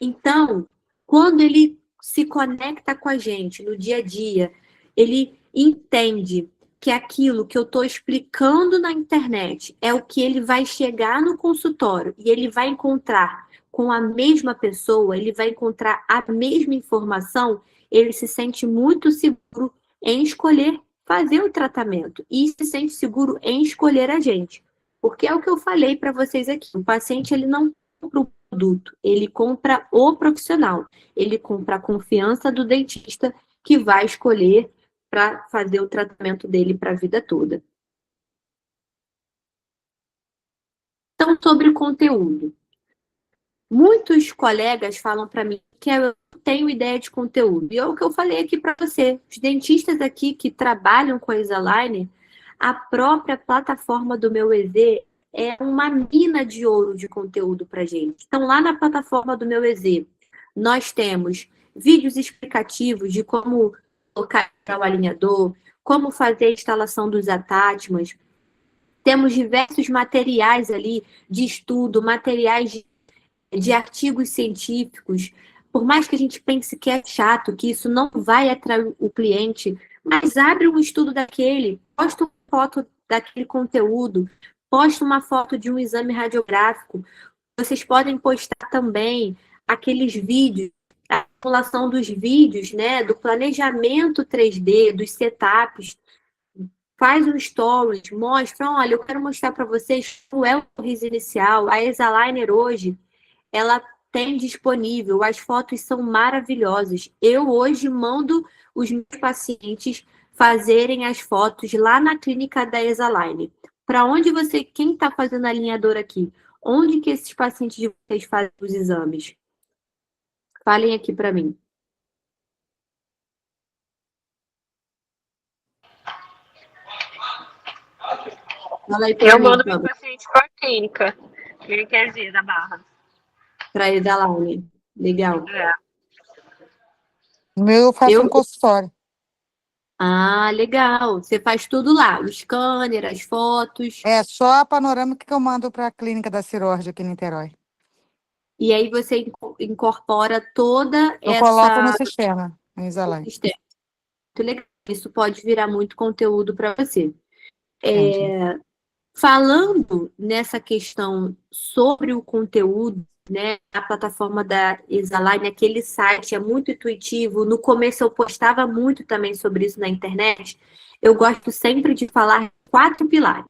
Então, quando ele se conecta com a gente no dia a dia, ele entende que aquilo que eu estou explicando na internet é o que ele vai chegar no consultório e ele vai encontrar com a mesma pessoa, ele vai encontrar a mesma informação, ele se sente muito seguro em escolher fazer o tratamento e se sente seguro em escolher a gente. Porque é o que eu falei para vocês aqui, o paciente ele não compra o produto, ele compra o profissional, ele compra a confiança do dentista que vai escolher para fazer o tratamento dele para a vida toda. Então, sobre o conteúdo. Muitos colegas falam para mim que eu tenho ideia de conteúdo. E é o que eu falei aqui para você. Os dentistas aqui que trabalham com a Invisalign, a própria plataforma do meu EZ é uma mina de ouro de conteúdo para gente. Então, lá na plataforma do meu EZ, nós temos vídeos explicativos de como colocar o alinhador, como fazer a instalação dos attachments. Temos diversos materiais ali de estudo, materiais de artigos científicos. Por mais que a gente pense que é chato, que isso não vai atrair o cliente, mas abre um estudo daquele, posta uma foto daquele conteúdo, posta uma foto de um exame radiográfico. Vocês podem postar também aqueles vídeos, a simulação dos vídeos, né, do planejamento 3D, dos setups. Faz um stories, mostra, olha, eu quero mostrar para vocês como é o sorriso inicial. A Exaliner hoje, ela tem disponível, as fotos são maravilhosas. Eu hoje mando os meus pacientes fazerem as fotos lá na clínica da Exaline. Para onde você, quem está fazendo alinhador aqui? Onde que esses pacientes de vocês fazem os exames? Falem aqui para mim. Fala aí pra Eu mim, mando meu Fábio. paciente para a clínica Z da Barra. Para Exaline. Legal. É. O meu eu faço Eu- no consultório. Ah, legal. Você faz tudo lá, o scanner, as fotos. É só a panorâmica que eu mando para a clínica da Cirurgia aqui em Niterói. E aí você incorpora toda Eu coloco no essa sistema, no Invisalign. sistema. Muito legal. Isso pode virar muito conteúdo para você. Entendi. Falando nessa questão sobre o conteúdo, né, a plataforma da Exaline, aquele site é muito intuitivo. No começo eu postava muito também sobre isso na internet. Eu gosto sempre de falar 4 pilares.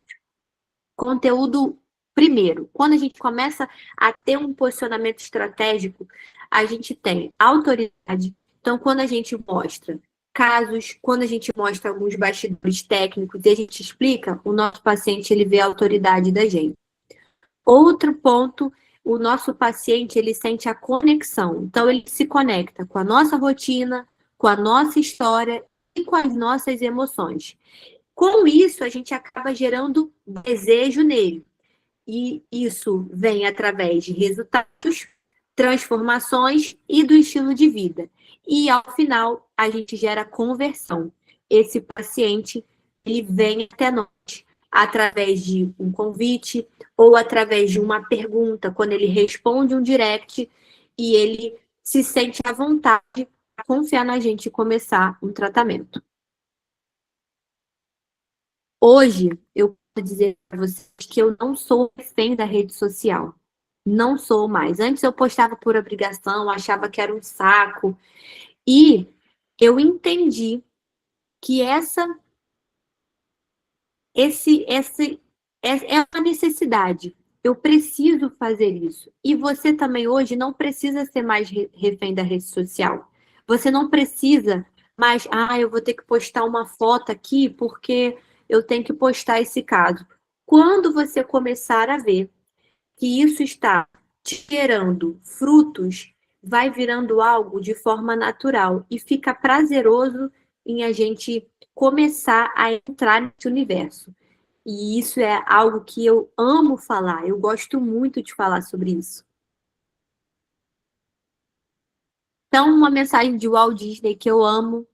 Conteúdo, primeiro, quando a gente começa a ter um posicionamento estratégico, a gente tem autoridade. Então, quando a gente mostra casos, quando a gente mostra alguns bastidores técnicos e a gente explica, o nosso paciente ele vê a autoridade da gente. Outro ponto, o nosso paciente ele sente a conexão. Então, ele se conecta com a nossa rotina, com a nossa história e com as nossas emoções. Com isso, a gente acaba gerando desejo nele. E isso vem através de resultados, transformações e do estilo de vida. E, ao final, a gente gera conversão. Esse paciente, ele vem até nós através de um convite ou através de uma pergunta, quando ele responde um direct e ele se sente à vontade para confiar na gente e começar um tratamento. Hoje, eu posso dizer para vocês que eu não sou refém da rede social. Não sou mais. Antes eu postava por obrigação, achava que era um saco. E eu entendi que é uma necessidade. Eu preciso fazer isso. E você também hoje não precisa ser mais refém da rede social. Você não precisa mais, eu vou ter que postar uma foto aqui porque eu tenho que postar esse caso. Quando você começar a ver que isso está te gerando frutos, vai virando algo de forma natural e fica prazeroso em a gente começar a entrar nesse universo. E isso é algo que eu amo falar, eu gosto muito de falar sobre isso. Então, uma mensagem de Walt Disney que eu amo,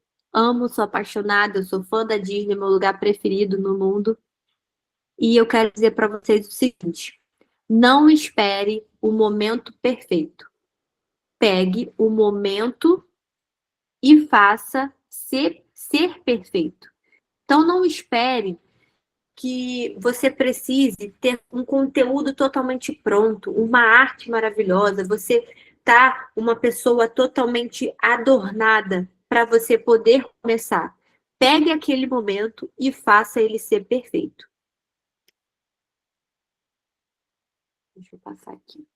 sou apaixonada, eu sou fã da Disney, meu lugar preferido no mundo. E eu quero dizer para vocês o seguinte: não espere o momento perfeito. Pegue o momento e faça ser perfeito. Então, não espere que você precise ter um conteúdo totalmente pronto, uma arte maravilhosa, você tá uma pessoa totalmente adornada para você poder começar. Pegue aquele momento e faça ele ser perfeito. Deixa eu passar aqui.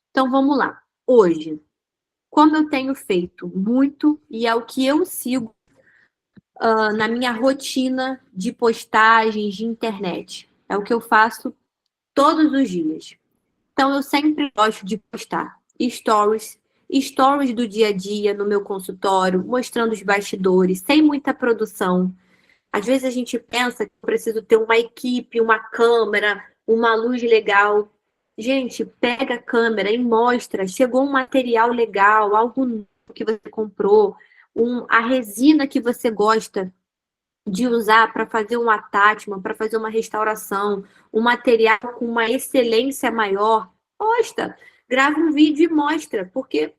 Então, vamos lá. Hoje, como eu tenho feito muito, e é o que eu sigo na minha rotina de postagens de internet. É o que eu faço todos os dias. Então, eu sempre gosto de postar stories do dia a dia no meu consultório, mostrando os bastidores, sem muita produção. Às vezes a gente pensa que eu preciso ter uma equipe, uma câmera, uma luz legal. Gente, pega a câmera e mostra. Chegou um material legal, algo novo que você comprou, a resina que você gosta de usar para fazer um attachment, para fazer uma restauração, um material com uma excelência maior, posta, grava um vídeo e mostra, porque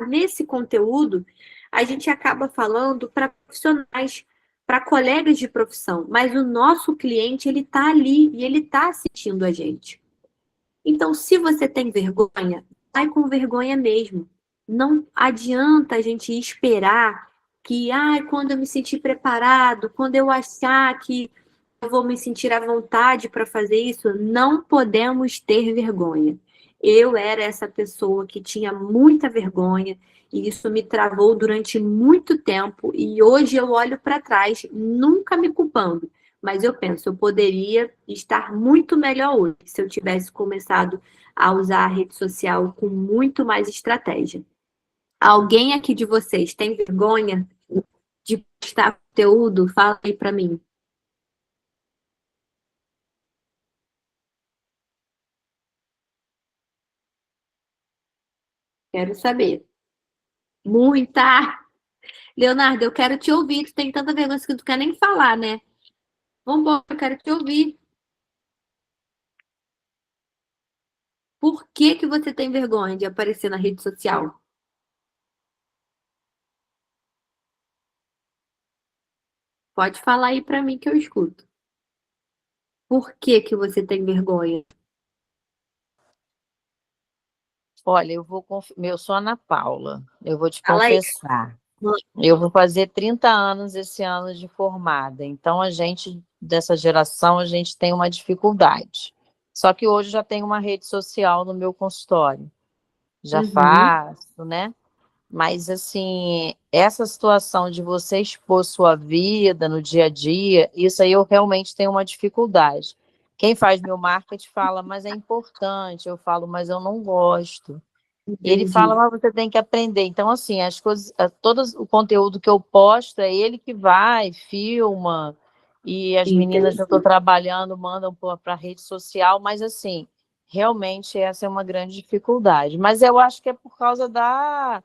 nesse conteúdo a gente acaba falando para profissionais, para colegas de profissão, mas o nosso cliente, ele está ali e ele está assistindo a gente. Então, se você tem vergonha, vai com vergonha mesmo. Não adianta a gente esperar que, quando eu me sentir preparado, quando eu achar que eu vou me sentir à vontade para fazer isso, não podemos ter vergonha. Eu era essa pessoa que tinha muita vergonha e isso me travou durante muito tempo e hoje eu olho para trás, nunca me culpando, mas eu penso, eu poderia estar muito melhor hoje se eu tivesse começado a usar a rede social com muito mais estratégia. Alguém aqui de vocês tem vergonha de postar conteúdo? Fala aí para mim. Quero saber. Muita! Leonardo, eu quero te ouvir. Tu tem tanta vergonha que tu quer nem falar, né? Vambora, eu quero te ouvir. Por que você tem vergonha de aparecer na rede social? Pode falar aí pra mim que eu escuto. Por que você tem vergonha? Olha, eu sou Ana Paula, eu vou te Fala aí. confessar. Eu vou fazer 30 anos esse ano de formada, então a gente, dessa geração, a gente tem uma dificuldade. Só que hoje já tem uma rede social no meu consultório. Já faço, né? Mas, assim, essa situação de você expor sua vida no dia a dia, isso aí eu realmente tenho uma dificuldade. Quem faz meu marketing fala, mas é importante. Eu falo, mas eu não gosto. E ele fala, Entendi. mas você tem que aprender. Então, assim, as coisas, todo o conteúdo que eu posto é ele que vai, filma, e as meninas que eu estou trabalhando mandam para a rede social, mas, assim, realmente essa é uma grande dificuldade. Mas eu acho que é por causa da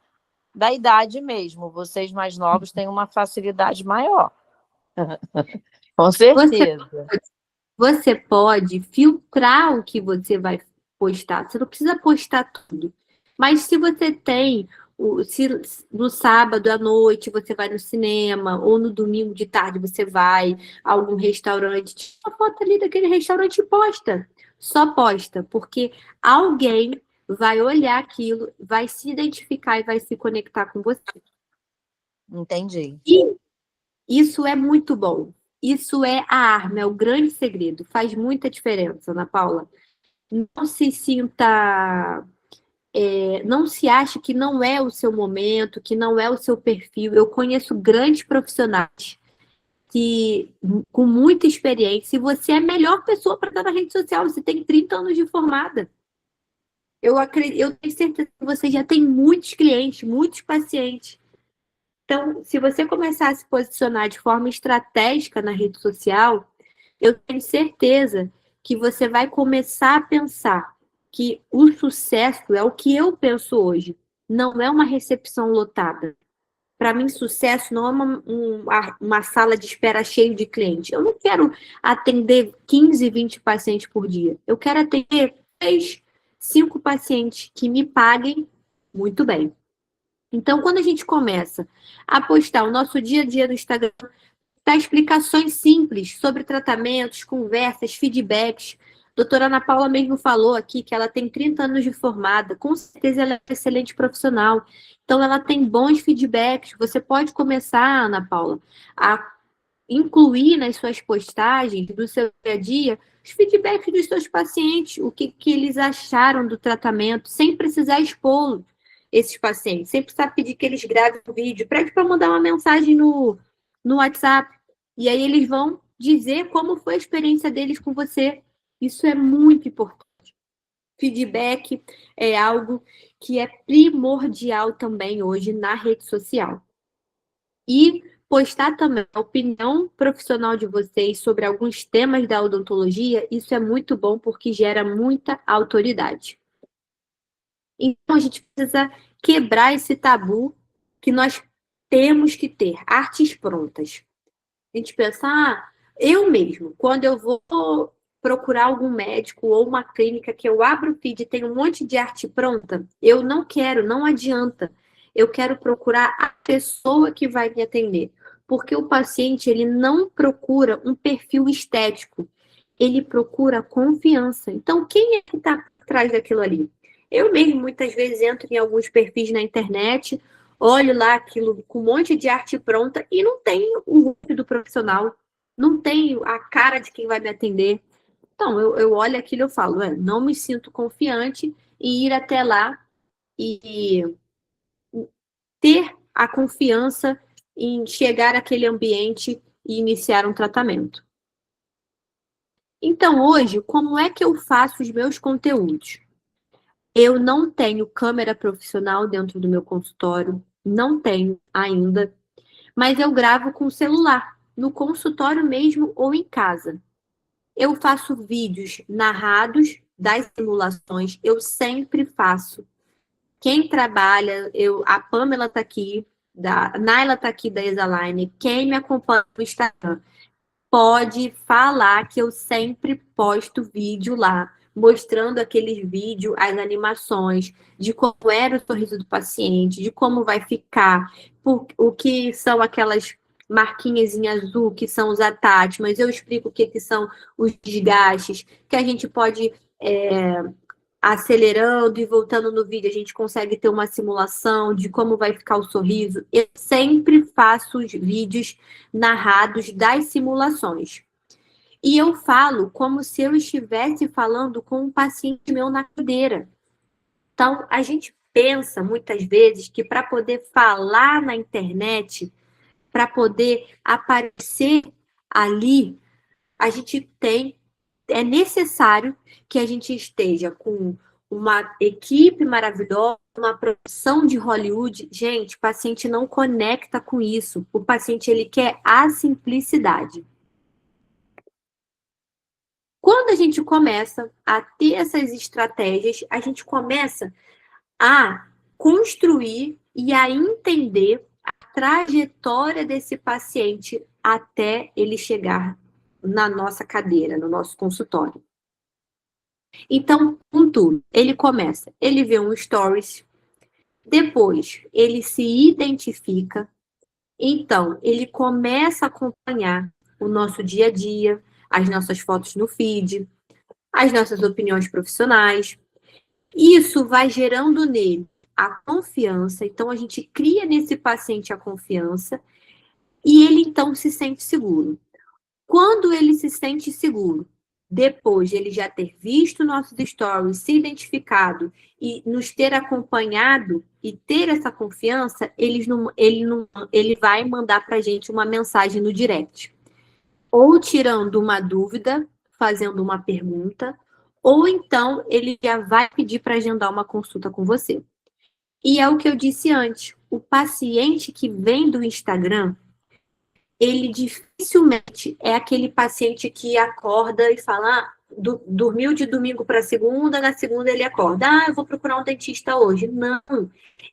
idade mesmo. Vocês mais novos têm uma facilidade maior. Com certeza. Você pode filtrar o que você vai postar. Você não precisa postar tudo. Mas se você tem, se no sábado à noite você vai no cinema, ou no domingo de tarde você vai a algum restaurante, tira uma foto ali daquele restaurante e posta. Só posta, porque alguém vai olhar aquilo, vai se identificar e vai se conectar com você. Entendi. E isso é muito bom. Isso é a arma, é o grande segredo. Faz muita diferença, Ana Paula. Não se sinta, não se ache que não é o seu momento, que não é o seu perfil. Eu conheço grandes profissionais que, com muita experiência, e você é a melhor pessoa para estar na rede social. Você tem 30 anos de formada. Eu tenho certeza que você já tem muitos clientes, muitos pacientes. Então, se você começar a se posicionar de forma estratégica na rede social, eu tenho certeza que você vai começar a pensar que o sucesso é o que eu penso hoje, não é uma recepção lotada. Para mim, sucesso não é uma sala de espera cheia de clientes. Eu não quero atender 15, 20 pacientes por dia. Eu quero atender 3, 5 pacientes que me paguem muito bem. Então, quando a gente começa a postar o nosso dia a dia no Instagram, dar explicações simples sobre tratamentos, conversas, feedbacks. A doutora Ana Paula mesmo falou aqui que ela tem 30 anos de formada, com certeza ela é uma excelente profissional. Então, ela tem bons feedbacks. Você pode começar, Ana Paula, a incluir nas suas postagens do seu dia a dia os feedbacks dos seus pacientes, o que eles acharam do tratamento, sem precisar expô-lo, esses pacientes, sem precisar pedir que eles gravem um vídeo, pede para mandar uma mensagem no WhatsApp, e aí eles vão dizer como foi a experiência deles com você. Isso é muito importante. Feedback é algo que é primordial também hoje na rede social. E postar também a opinião profissional de vocês sobre alguns temas da odontologia, isso é muito bom porque gera muita autoridade. Então, a gente precisa quebrar esse tabu que nós temos que ter artes prontas. A gente pensa, eu mesmo, quando eu vou procurar algum médico ou uma clínica que eu abro o feed e tem um monte de arte pronta, eu não quero, não adianta. Eu quero procurar a pessoa que vai me atender. Porque o paciente, ele não procura um perfil estético, ele procura confiança. Então, quem é que está por trás daquilo ali? Eu mesmo, muitas vezes, entro em alguns perfis na internet, olho lá aquilo com um monte de arte pronta e não tenho o rosto do profissional, não tenho a cara de quem vai me atender. Então, eu olho aquilo e eu falo, não me sinto confiante em ir até lá e ter a confiança em chegar àquele ambiente e iniciar um tratamento. Então, hoje, como é que eu faço os meus conteúdos? Eu não tenho câmera profissional dentro do meu consultório, não tenho ainda, mas eu gravo com o celular, no consultório mesmo ou em casa. Eu faço vídeos narrados das simulações, eu sempre faço. Quem trabalha, a Pamela está aqui, a Naila está aqui da Exaline, quem me acompanha no Instagram, pode falar que eu sempre posto vídeo lá, mostrando aqueles vídeos, as animações, de como era o sorriso do paciente, de como vai ficar, o que são aquelas marquinhas em azul, que são os attachments, eu explico o que são os desgastes, que a gente pode acelerando e voltando no vídeo, a gente consegue ter uma simulação de como vai ficar o sorriso. Eu sempre faço os vídeos narrados das simulações. E eu falo como se eu estivesse falando com um paciente meu na cadeira. Então, a gente pensa muitas vezes que para poder falar na internet, para poder aparecer ali, a gente é necessário que a gente esteja com uma equipe maravilhosa, uma produção de Hollywood. Gente, o paciente não conecta com isso. O paciente, ele quer a simplicidade. Quando a gente começa a ter essas estratégias, a gente começa a construir e a entender a trajetória desse paciente até ele chegar na nossa cadeira, no nosso consultório. Então, com tudo, ele começa, ele vê um stories, depois ele se identifica, então ele começa a acompanhar o nosso dia a dia, as nossas fotos no feed, as nossas opiniões profissionais. Isso vai gerando nele a confiança, então a gente cria nesse paciente a confiança e ele então se sente seguro. Quando ele se sente seguro, depois de ele já ter visto nossos stories, se identificado e nos ter acompanhado e ter essa confiança, ele vai mandar para a gente uma mensagem no direct. Ou tirando uma dúvida, fazendo uma pergunta, ou então ele já vai pedir para agendar uma consulta com você. E é o que eu disse antes, o paciente que vem do Instagram, ele dificilmente é aquele paciente que acorda e fala, dormiu de domingo para segunda, na segunda ele acorda, eu vou procurar um dentista hoje. Não,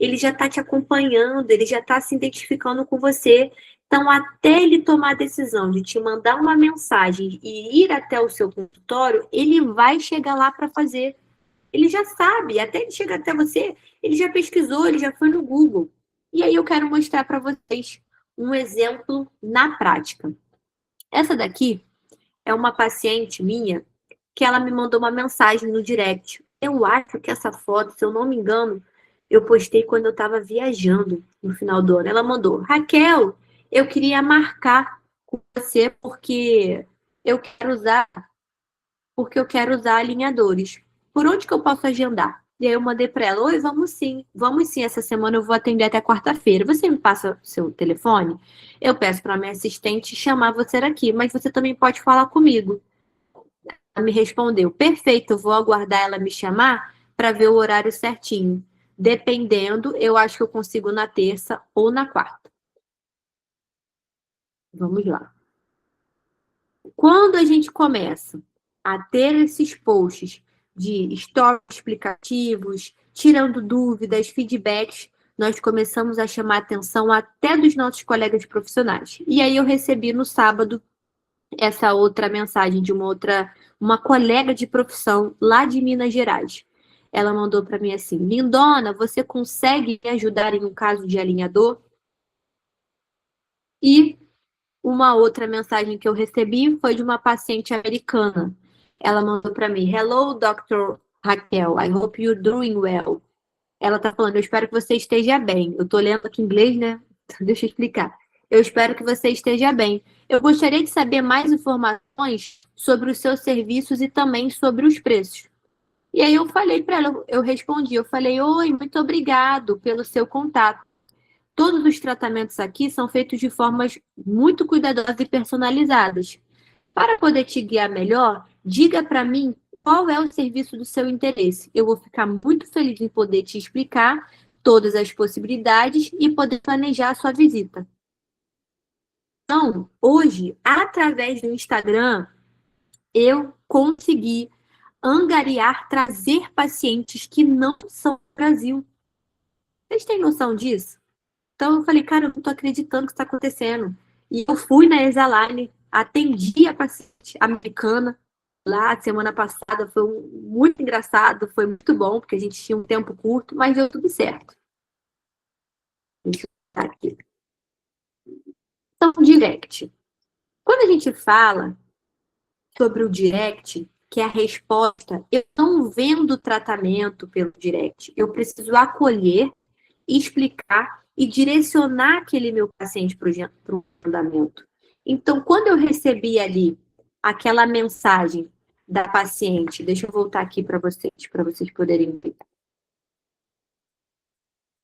ele já está te acompanhando, ele já está se identificando com você. Então, até ele tomar a decisão de te mandar uma mensagem e ir até o seu consultório, ele vai chegar lá para fazer. Ele já sabe, até ele chegar até você, ele já pesquisou, ele já foi no Google. E aí eu quero mostrar para vocês um exemplo na prática. Essa daqui é uma paciente minha que ela me mandou uma mensagem no direct. Eu acho que essa foto, se eu não me engano, eu postei quando eu estava viajando no final do ano. Ela mandou, Raquel, eu queria marcar com você porque eu quero usar alinhadores. Por onde que eu posso agendar? E aí eu mandei para ela, oi, vamos sim, essa semana eu vou atender até quarta-feira. Você me passa seu telefone? Eu peço para minha assistente chamar você aqui, mas você também pode falar comigo. Ela me respondeu, perfeito, eu vou aguardar ela me chamar para ver o horário certinho. Dependendo, eu acho que eu consigo na terça ou na quarta. Vamos lá. Quando a gente começa a ter esses posts de stories explicativos, tirando dúvidas, feedbacks, nós começamos a chamar a atenção até dos nossos colegas profissionais. E aí eu recebi no sábado essa outra mensagem de uma colega de profissão lá de Minas Gerais. Ela mandou para mim assim: Lindona, você consegue me ajudar em um caso de alinhador? E uma outra mensagem que eu recebi foi de uma paciente americana. Ela mandou para mim: Hello, Dr. Raquel, I hope you're doing well. Ela está falando: eu espero que você esteja bem. Eu estou lendo aqui em inglês, né? Deixa eu explicar. Eu espero que você esteja bem. Eu gostaria de saber mais informações sobre os seus serviços e também sobre os preços. E aí eu falei para ela, eu respondi, eu falei: oi, muito obrigado pelo seu contato. Todos os tratamentos aqui são feitos de formas muito cuidadosas e personalizadas. Para poder te guiar melhor, diga para mim qual é o serviço do seu interesse. Eu vou ficar muito feliz em poder te explicar todas as possibilidades e poder planejar a sua visita. Então, hoje, através do Instagram, eu consegui angariar, trazer pacientes que não são do Brasil. Vocês têm noção disso? Então, eu falei: cara, eu não estou acreditando que está acontecendo. E eu fui na Exaline, atendi a paciente americana lá semana passada, foi muito engraçado, foi muito bom, porque a gente tinha um tempo curto, mas deu tudo certo. Deixa eu botar aqui. Então, direct. Quando a gente fala sobre o direct, que é a resposta, eu não vendo o tratamento pelo direct, eu preciso acolher, explicar e direcionar aquele meu paciente para o andamento. Então, quando eu recebi ali aquela mensagem da paciente, deixa eu voltar aqui para vocês poderem ver.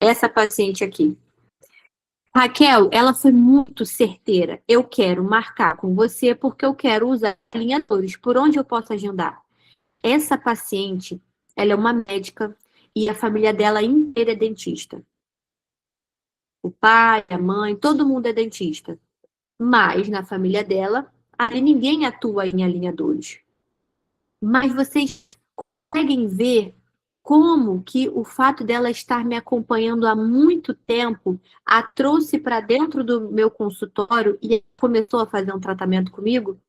Essa paciente aqui. Raquel, ela foi muito certeira. Eu quero marcar com você porque eu quero usar alinhadores. Por onde eu posso agendar? Essa paciente, ela é uma médica e a família dela inteira é dentista. O pai, a mãe, todo mundo é dentista. Mas na família dela, ali ninguém atua em alinhadores. Mas vocês conseguem ver como que o fato dela estar me acompanhando há muito tempo a trouxe para dentro do meu consultório e começou a fazer um tratamento comigo?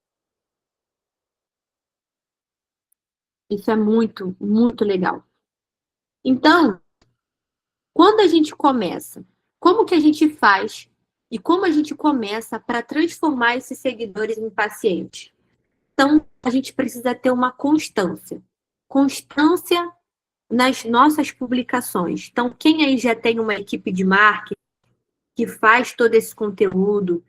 Isso é muito, muito legal. Então, quando a gente começa, como que a gente faz e como a gente começa para transformar esses seguidores em pacientes? Então, a gente precisa ter uma constância. Constância nas nossas publicações. Então, quem aí já tem uma equipe de marketing que faz todo esse conteúdo,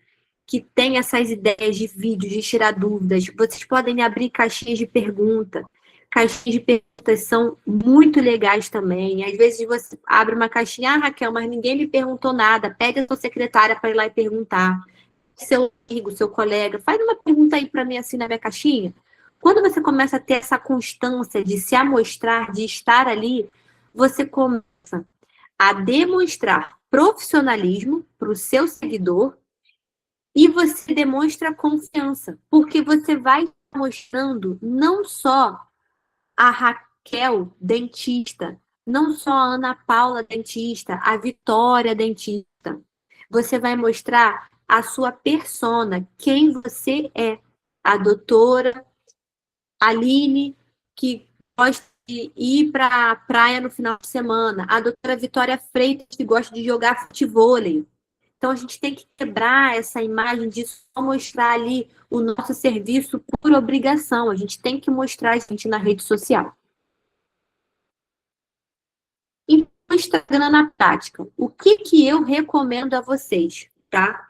que tem essas ideias de vídeos, de tirar dúvidas, vocês podem abrir caixinhas de pergunta. Caixinhas de perguntas são muito legais também. Às vezes você abre uma caixinha: ah, Raquel, mas ninguém me perguntou nada. Pede a sua secretária para ir lá e perguntar. Seu amigo, seu colega, faz uma pergunta aí para mim assim na minha caixinha. Quando você começa a ter essa constância de se amostrar, de estar ali, você começa a demonstrar profissionalismo para o seu seguidor e você demonstra confiança, porque você vai mostrando não só a Raquel, dentista, não só a Ana Paula, dentista, a Vitória, dentista. Você vai mostrar a sua persona, quem você é. A doutora Aline, que gosta de ir para a praia no final de semana. A doutora Vitória Freitas, que gosta de jogar futevôlei. Então, a gente tem que quebrar essa imagem de só mostrar ali o nosso serviço por obrigação. A gente tem que mostrar a gente na rede social. E o Instagram na prática. O que eu recomendo a vocês, tá?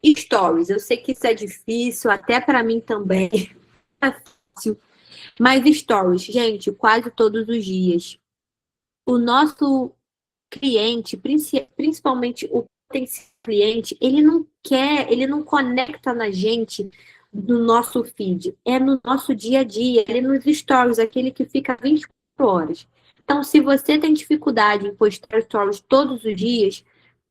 Stories. Eu sei que isso é difícil, até para mim também. É fácil. Mas stories, gente, quase todos os dias. O nosso cliente, principalmente o potencial cliente, ele não conecta na gente no nosso feed, é no nosso dia a dia, ele nos stories, aquele que fica 24 horas. Então, se você tem dificuldade em postar stories todos os dias,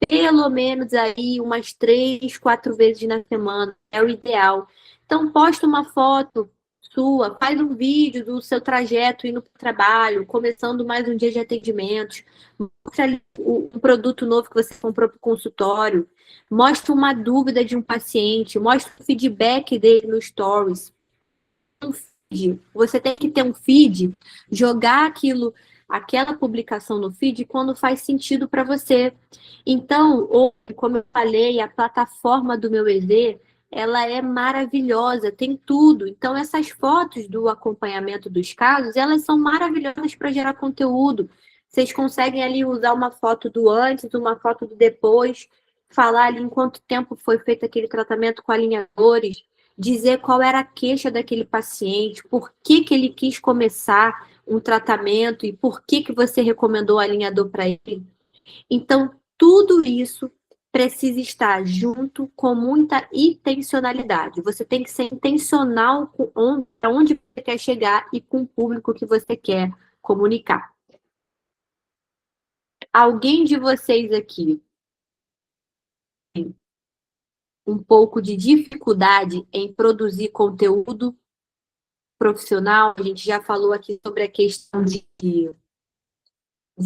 pelo menos aí umas 3, 4 vezes na semana é o ideal. Então, posta uma foto sua, faz um vídeo do seu trajeto indo para o trabalho, começando mais um dia de atendimentos, mostra ali um produto novo que você comprou para o consultório, mostra uma dúvida de um paciente, mostra o feedback dele no Stories. Um feed, você tem que ter um feed, jogar aquela publicação no feed quando faz sentido para você. Então, como eu falei, a plataforma do Meu EZ, ela é maravilhosa, tem tudo. Então, essas fotos do acompanhamento dos casos, elas são maravilhosas para gerar conteúdo. Vocês conseguem ali usar uma foto do antes, uma foto do depois, falar ali em quanto tempo foi feito aquele tratamento com alinhadores, dizer qual era a queixa daquele paciente, por que ele quis começar um tratamento e por que você recomendou o alinhador para ele. Então, tudo isso precisa estar junto com muita intencionalidade. Você tem que ser intencional com onde você quer chegar e com o público que você quer comunicar. Alguém de vocês aqui tem um pouco de dificuldade em produzir conteúdo profissional? A gente já falou aqui sobre a questão de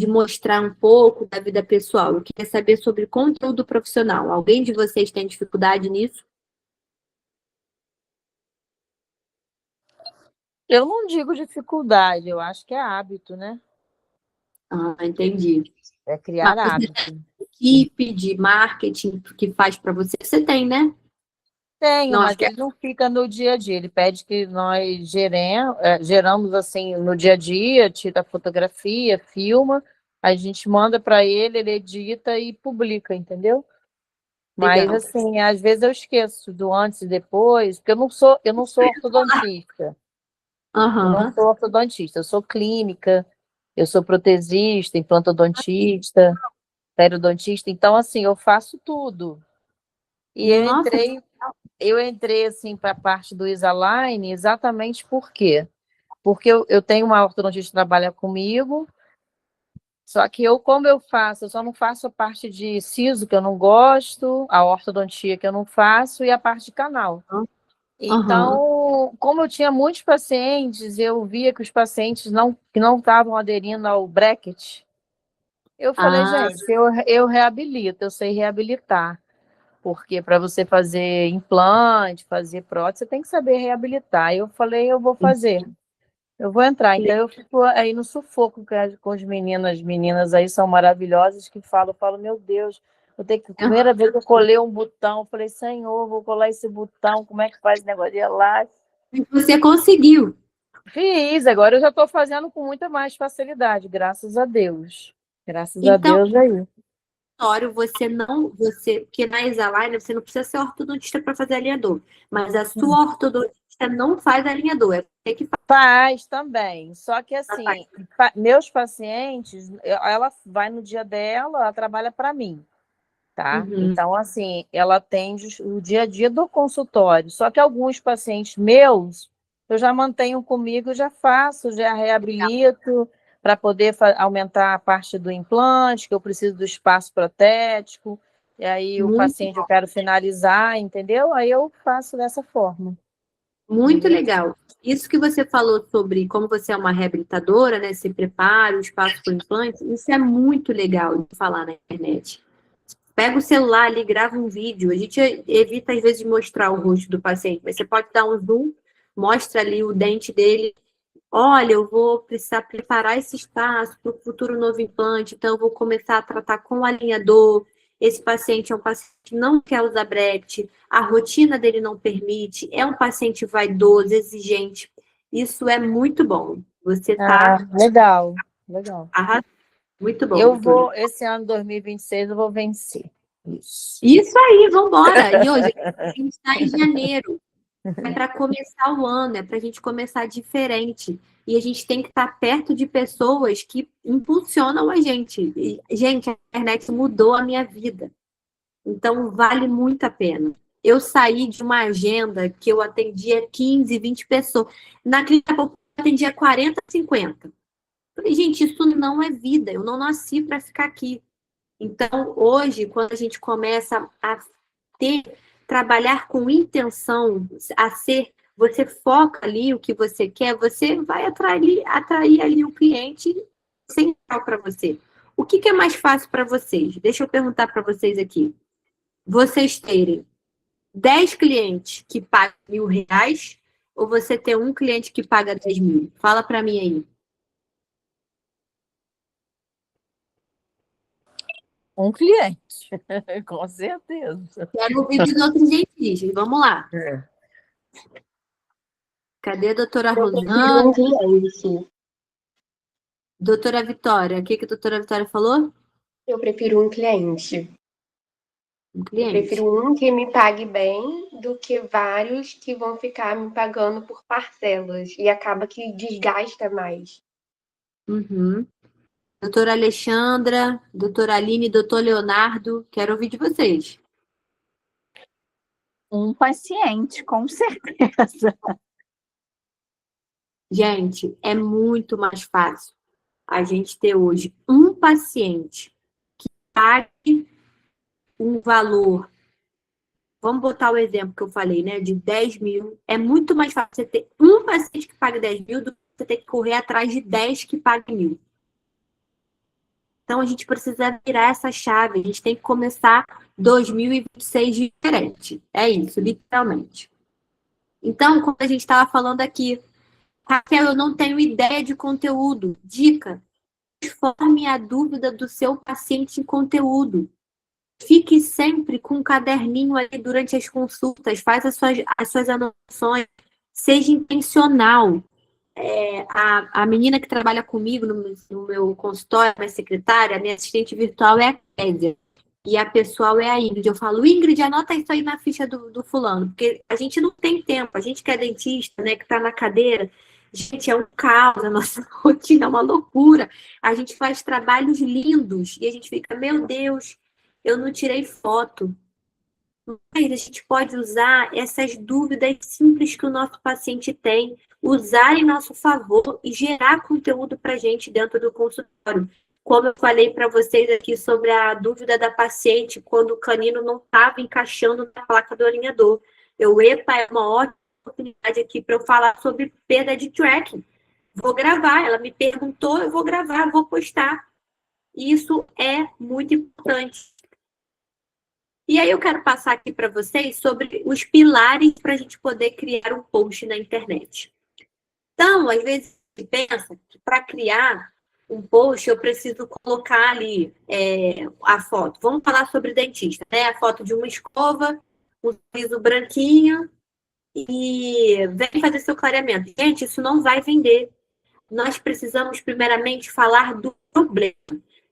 mostrar um pouco da vida pessoal. Eu queria saber sobre conteúdo profissional. Alguém de vocês tem dificuldade nisso? Eu não digo dificuldade, eu acho que é hábito, né? Ah, entendi. É criar Mas hábito. equipe de marketing que faz para você, você tem, né? Tenho, Não, mas acho que ele não fica no dia a dia. Ele pede que nós geramos assim no dia a dia, tira a fotografia, filma, a gente manda para ele, ele edita e publica, entendeu? Mas legal. assim, às vezes eu esqueço do antes e depois, porque eu não sou ortodontista. Eu não Aham. sou ortodontista, eu sou clínica, eu sou protesista, implantodontista, periodontista, então assim, eu faço tudo. E Nossa, eu entrei assim para a parte do Invisalign exatamente por quê? Porque eu tenho uma ortodontista que trabalha comigo, só que como eu faço, eu só não faço a parte de siso, que eu não gosto, a ortodontia que eu não faço, e a parte de canal. aham. Então, como eu tinha muitos pacientes, eu via que os pacientes que não estavam aderindo ao bracket, eu falei, Ah, gente, eu reabilito, eu sei reabilitar. Porque para você fazer implante, fazer prótese, você tem que saber reabilitar. Eu falei, eu vou fazer, eu vou entrar. Então, eu fico aí no sufoco com as meninas. As meninas aí são maravilhosas que falam, eu falo, meu Deus, eu tenho que. Primeira vez que eu colei um botão, eu falei, Senhor, vou colar esse botão, como é que faz esse negócio de elástico? você conseguiu. Fiz, agora eu já estou fazendo com muita mais facilidade, graças a Deus. Graças a Então, Deus aí. porque na Invisalign você não precisa ser ortodontista para fazer alinhador, mas a sua ortodontista não faz alinhador, é você que Faz também, só que faz. assim, meus pacientes, ela vai no dia dela, ela trabalha para mim, tá? Uhum. Então, assim, ela atende o dia a dia do consultório, só que alguns pacientes meus, eu já mantenho comigo, já faço, já reabilito, para poder aumentar a parte do implante, que eu preciso do espaço protético, e aí o Muito, paciente eu quero finalizar, entendeu? Aí eu faço dessa forma. muito legal. Isso que você falou sobre como você é uma reabilitadora, né? Se prepara o espaço para o implante, isso é muito legal de falar na internet. Pega o celular ali, grava um vídeo. A gente evita, às vezes, de mostrar o rosto do paciente, mas você pode dar um zoom, mostra ali o dente dele. Olha, eu vou precisar preparar esse espaço para o futuro novo implante, então eu vou começar a tratar com o alinhador. Esse paciente é um paciente que não quer usar bracket, a rotina dele não permite, é um paciente vaidoso, exigente. Isso é muito bom. Você está Legal, legal. arrasando. Muito bom, Eu doutora. vou, esse ano 2026, eu vou vencer. Isso. Isso aí, vamos embora. E hoje, a gente está em janeiro. É para começar o ano, é para a gente começar diferente. E a gente tem que estar perto de pessoas que impulsionam a gente. E, gente, a internet mudou a minha vida. Então, vale muito a pena. Eu saí de uma agenda que eu atendia 15, 20 pessoas. Na clínica eu atendia 40, 50. Falei, gente, isso não é vida. Eu não nasci para ficar aqui. Então, hoje, quando a gente começa a trabalhar com intenção, a ser você foca ali o que você quer, você vai atrair ali o cliente central para você. O que é mais fácil para vocês? Deixa eu perguntar para vocês aqui. Vocês terem 10 clientes que pagam R$ 1.000 ou você ter um cliente que paga 10 mil? Fala para mim aí. Um cliente, com certeza. Quero ouvir dos outros dentistas. Vamos lá. Cadê a doutora Eu prefiro Rosana? um cliente. Doutora Vitória. O que a doutora Vitória falou? Eu prefiro um cliente. Um Eu cliente. prefiro um que me pague bem do que vários que vão ficar me pagando por parcelas. E acaba que desgasta mais. Uhum. Doutora Alexandra, doutora Aline, doutor Leonardo, quero ouvir de vocês. Um paciente, com certeza. Gente, é muito mais fácil a gente ter hoje um paciente que pague um valor. Vamos botar o exemplo que eu falei, né? De 10 mil. É muito mais fácil você ter um paciente que pague 10 mil do que você ter que correr atrás de 10 que pague 1.000. Então, a gente precisa virar essa chave. A gente tem que começar 2026 diferente. É isso, literalmente. Então, como a gente estava falando aqui, Raquel, eu não tenho ideia de conteúdo. Dica: transforme a dúvida do seu paciente em conteúdo. Fique sempre com um caderninho ali durante as consultas, faz as suas anotações, seja intencional. A menina que trabalha comigo no meu consultório, minha secretária, minha assistente virtual é a Kézia. E a pessoal é a Ingrid. Eu falo, Ingrid, anota isso aí na ficha do fulano, porque a gente não tem tempo, a gente que é dentista, né, que está na cadeira, gente, é um caos, a nossa rotina é uma loucura. A gente faz trabalhos lindos e a gente fica, meu Deus, eu não tirei foto. Mas a gente pode usar essas dúvidas simples que o nosso paciente tem, usar em nosso favor e gerar conteúdo para a gente dentro do consultório. Como eu falei para vocês aqui sobre a dúvida da paciente quando o canino não estava encaixando na placa do alinhador. É uma ótima oportunidade aqui para eu falar sobre perda de tracking. Vou gravar, ela me perguntou, eu vou gravar, vou postar. Isso é muito importante. E aí eu quero passar aqui para vocês sobre os pilares para a gente poder criar um post na internet. Então, às vezes, você pensa que para criar um post eu preciso colocar ali a foto. Vamos falar sobre dentista, né? A foto de uma escova, um sorriso branquinho e vem fazer seu clareamento. Gente, isso não vai vender. Nós precisamos, primeiramente, falar do problema.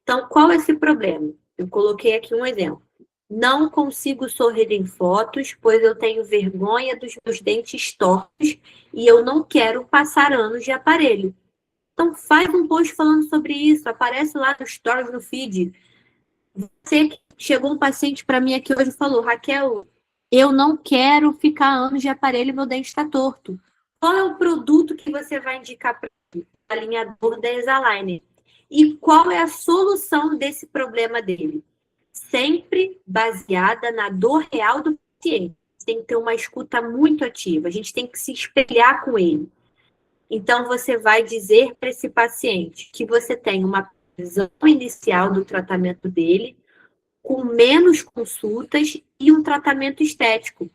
Então, qual é esse problema? Eu coloquei aqui um exemplo. Não consigo sorrir em fotos, pois eu tenho vergonha dos meus dentes tortos e eu não quero passar anos de aparelho. Então, faz um post falando sobre isso, aparece lá no Stories, no feed. Chegou um paciente para mim aqui hoje e falou, Raquel, eu não quero ficar anos de aparelho, meu dente está torto. Qual é o produto que você vai indicar para ele? O alinhador da Exaligner. E qual é a solução desse problema dele? Sempre baseada na dor real do paciente. Tem que ter uma escuta muito ativa, a gente tem que se espelhar com ele. Então, você vai dizer para esse paciente que você tem uma visão inicial do tratamento dele, com menos consultas e um tratamento estético.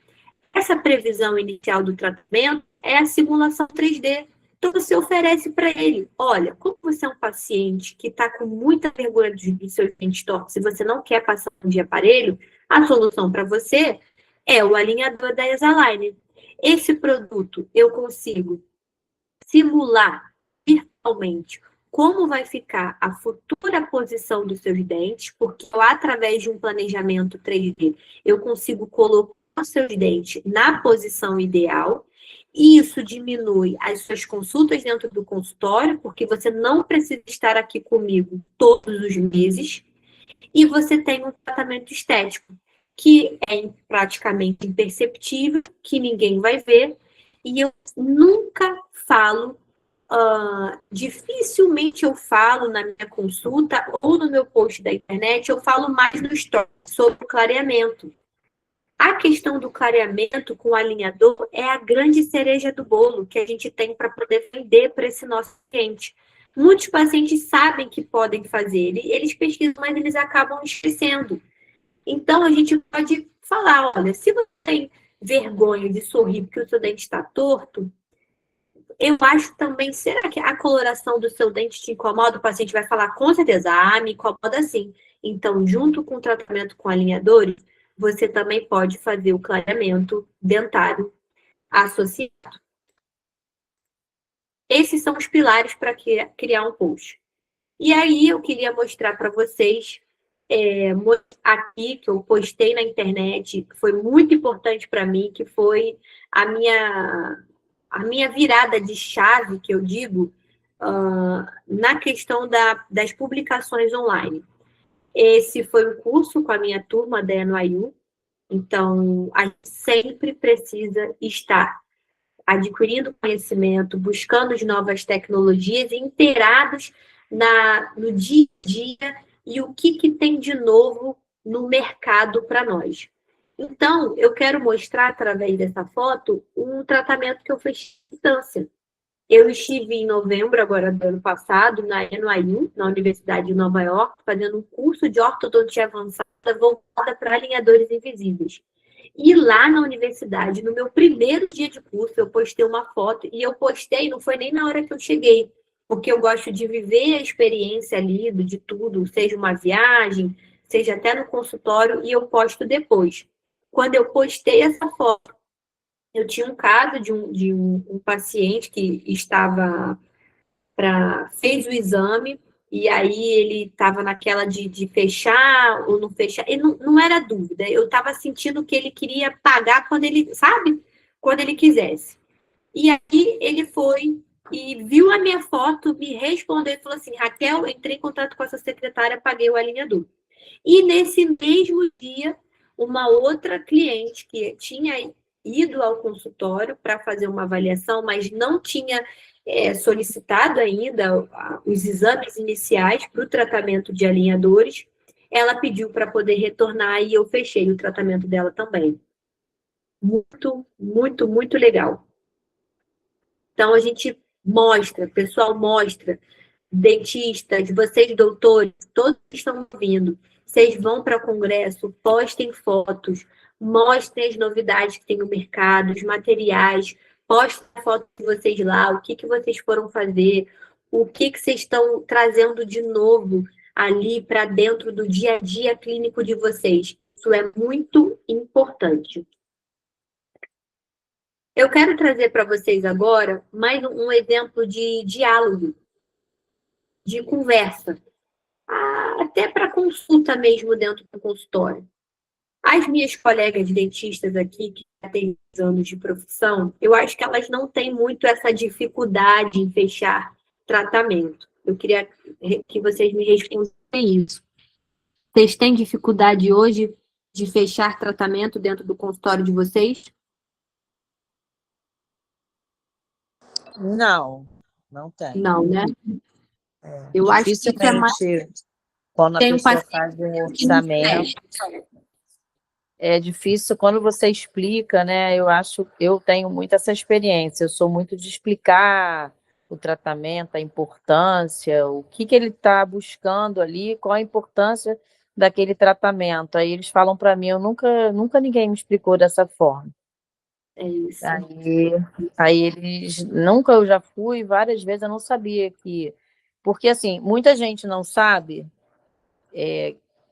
Essa previsão inicial do tratamento é a simulação 3D. Então, você oferece para ele, olha, como você é um paciente que está com muita vergonha dos seus dentes tortos, se você não quer passar um de aparelho, a solução para você é o alinhador da Exaligner. Esse produto eu consigo simular virtualmente como vai ficar a futura posição dos seus dentes, porque eu, através de um planejamento 3D, eu consigo colocar os seus dentes na posição ideal. E isso diminui as suas consultas dentro do consultório, porque você não precisa estar aqui comigo todos os meses. E você tem um tratamento estético, que é praticamente imperceptível, que ninguém vai ver. E eu nunca falo, dificilmente eu falo na minha consulta ou no meu post da internet, eu falo mais no story sobre o clareamento. A questão do clareamento com o alinhador é a grande cereja do bolo que a gente tem para poder vender para esse nosso cliente. Muitos pacientes sabem que podem fazer, eles pesquisam, mas eles acabam esquecendo. Então, a gente pode falar, olha, se você tem vergonha de sorrir porque o seu dente está torto, eu acho também, será que a coloração do seu dente te incomoda? O paciente vai falar, com certeza, me incomoda sim. Então, junto com o tratamento com alinhadores, você também pode fazer o clareamento dentário associado. Esses são os pilares para criar um post. E aí, eu queria mostrar para vocês aqui, que eu postei na internet, que foi muito importante para mim, que foi a minha virada de chave, que eu digo, na questão das publicações online. Esse foi um curso com a minha turma da NYU, então a gente sempre precisa estar adquirindo conhecimento, buscando as novas tecnologias e inteirados no dia a dia e o que tem de novo no mercado para nós. Então, eu quero mostrar, através dessa foto, um tratamento que eu fiz à distância. Eu estive em novembro, agora do ano passado, na NYU, na Universidade de Nova York, fazendo um curso de ortodontia avançada voltada para alinhadores invisíveis. E lá na universidade, no meu primeiro dia de curso, eu postei uma foto, e eu postei, não foi nem na hora que eu cheguei, porque eu gosto de viver a experiência ali de tudo, seja uma viagem, seja até no consultório, e eu posto depois. Quando eu postei essa foto, eu tinha um caso de um paciente que fez o exame, e aí ele estava naquela de fechar ou não fechar. E não era dúvida, eu estava sentindo que ele queria pagar quando ele, sabe? Quando ele quisesse. E aí ele foi e viu a minha foto, me respondeu e falou assim, Raquel, entrei em contato com essa secretária, paguei o alinhador. E nesse mesmo dia, uma outra cliente que tinha ido ao consultório para fazer uma avaliação, mas não tinha solicitado ainda os exames iniciais para o tratamento de alinhadores, ela pediu para poder retornar e eu fechei o tratamento dela também. Muito, muito, muito legal. Então, a gente mostra, pessoal mostra, dentistas, vocês doutores, todos que estão vindo, vocês vão para o congresso, postem fotos, mostrem as novidades que tem no mercado, os materiais, postem a foto de vocês lá, o que vocês foram fazer, o que vocês estão trazendo de novo ali para dentro do dia a dia clínico de vocês. Isso é muito importante. Eu quero trazer para vocês agora mais um exemplo de diálogo, de conversa, até para consulta mesmo dentro do consultório. As minhas colegas dentistas aqui, que já têm anos de profissão, eu acho que elas não têm muito essa dificuldade em fechar tratamento. Eu queria que vocês me respondessem isso. Vocês têm dificuldade hoje de fechar tratamento dentro do consultório de vocês? Não, não tem. Não, né? Eu acho que isso é mais... Quando a Tem um pessoa paciente faz um que não orçamento, fecha. é difícil quando você explica, né? Eu tenho muito essa experiência, eu sou muito de explicar o tratamento, a importância, o que ele está buscando ali, qual a importância daquele tratamento. Aí eles falam para mim, nunca ninguém me explicou dessa forma. É isso. Aí eles, nunca eu já fui, várias vezes eu não sabia que... Porque, assim, muita gente não sabe,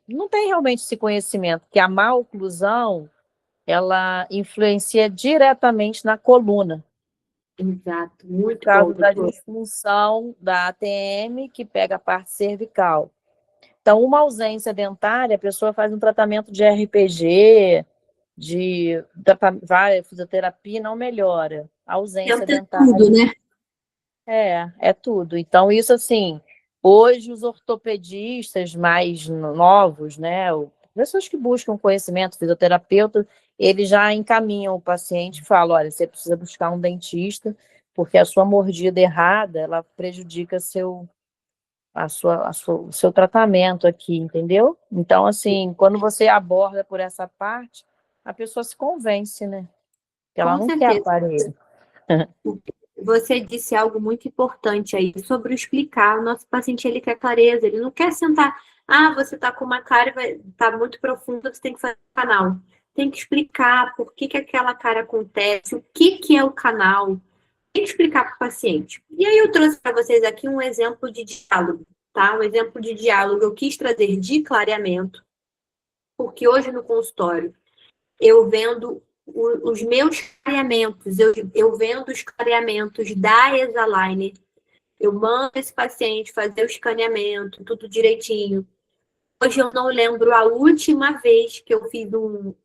não tem realmente esse conhecimento, que a má oclusão, ela influencia diretamente na coluna. Exato, muito Por causa bom, da doutor. disfunção da ATM, que pega a parte cervical. Então, uma ausência dentária, a pessoa faz um tratamento de RPG, várias fisioterapia, não melhora. A ausência Tenta dentária. tudo, né? É tudo. Então, isso assim, hoje os ortopedistas mais novos, né, pessoas que buscam conhecimento, fisioterapeuta, eles já encaminham o paciente e falam, olha, você precisa buscar um dentista, porque a sua mordida errada, ela prejudica o seu tratamento aqui, entendeu? Então, assim, quando você aborda por essa parte, a pessoa se convence, né? Que ela Com não quer certeza. aparelho. Você disse algo muito importante aí sobre o explicar. O nosso paciente, ele quer clareza, ele não quer sentar, você tá com uma cara e tá muito profunda, você tem que fazer um canal. Tem que explicar por que aquela cara acontece, o que é o canal. Tem que explicar para o paciente. E aí eu trouxe para vocês aqui um exemplo de diálogo, tá? Um exemplo de diálogo eu quis trazer de clareamento, porque hoje no consultório eu vendo os meus clareamentos, eu vendo os clareamentos da Exaline, eu mando esse paciente fazer o escaneamento, tudo direitinho. Hoje eu não lembro a última vez que eu fiz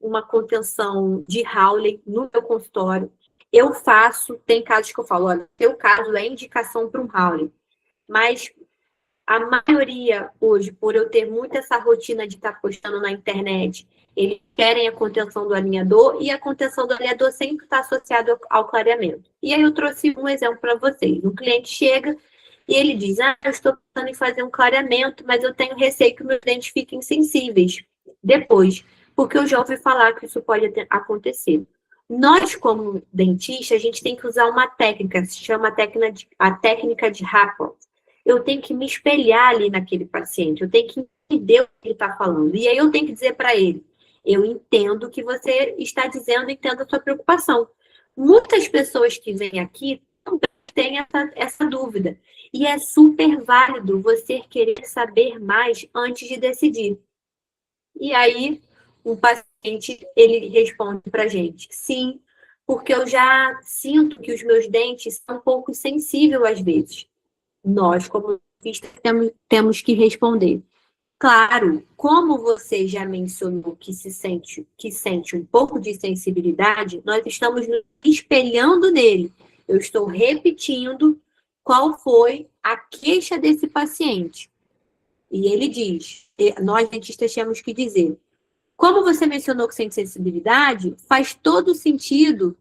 uma contenção de Hawley no meu consultório. Eu faço, tem casos que eu falo, olha, seu caso é indicação para um Hawley, mas a maioria hoje, por eu ter muito essa rotina de estar postando na internet, eles querem a contenção do alinhador e a contenção do alinhador sempre está associado ao clareamento. E aí eu trouxe um exemplo para vocês. Um cliente chega e ele diz, eu estou pensando em fazer um clareamento, mas eu tenho receio que meus dentes fiquem sensíveis depois, porque eu já ouvi falar que isso pode acontecer. Nós, como dentista, a gente tem que usar uma técnica, se chama a técnica de Rapport. Eu tenho que me espelhar ali naquele paciente, eu tenho que entender o que ele está falando. E aí eu tenho que dizer para ele, eu entendo o que você está dizendo, entendo a sua preocupação. Muitas pessoas que vêm aqui também têm essa dúvida. E é super válido você querer saber mais antes de decidir. E aí o paciente, ele responde para a gente, sim, porque eu já sinto que os meus dentes são um pouco sensíveis às vezes. Nós, como dentistas, temos que responder. Claro, como você já mencionou que sente um pouco de sensibilidade, nós estamos nos espelhando nele. Eu estou repetindo qual foi a queixa desse paciente. E ele diz, nós dentistas temos que dizer, como você mencionou que sente sensibilidade, faz todo sentido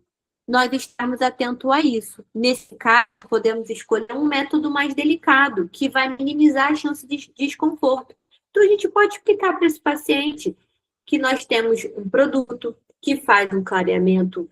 nós estarmos atentos a isso. Nesse caso, podemos escolher um método mais delicado, que vai minimizar a chance de desconforto. Então, a gente pode explicar para esse paciente que nós temos um produto que faz um clareamento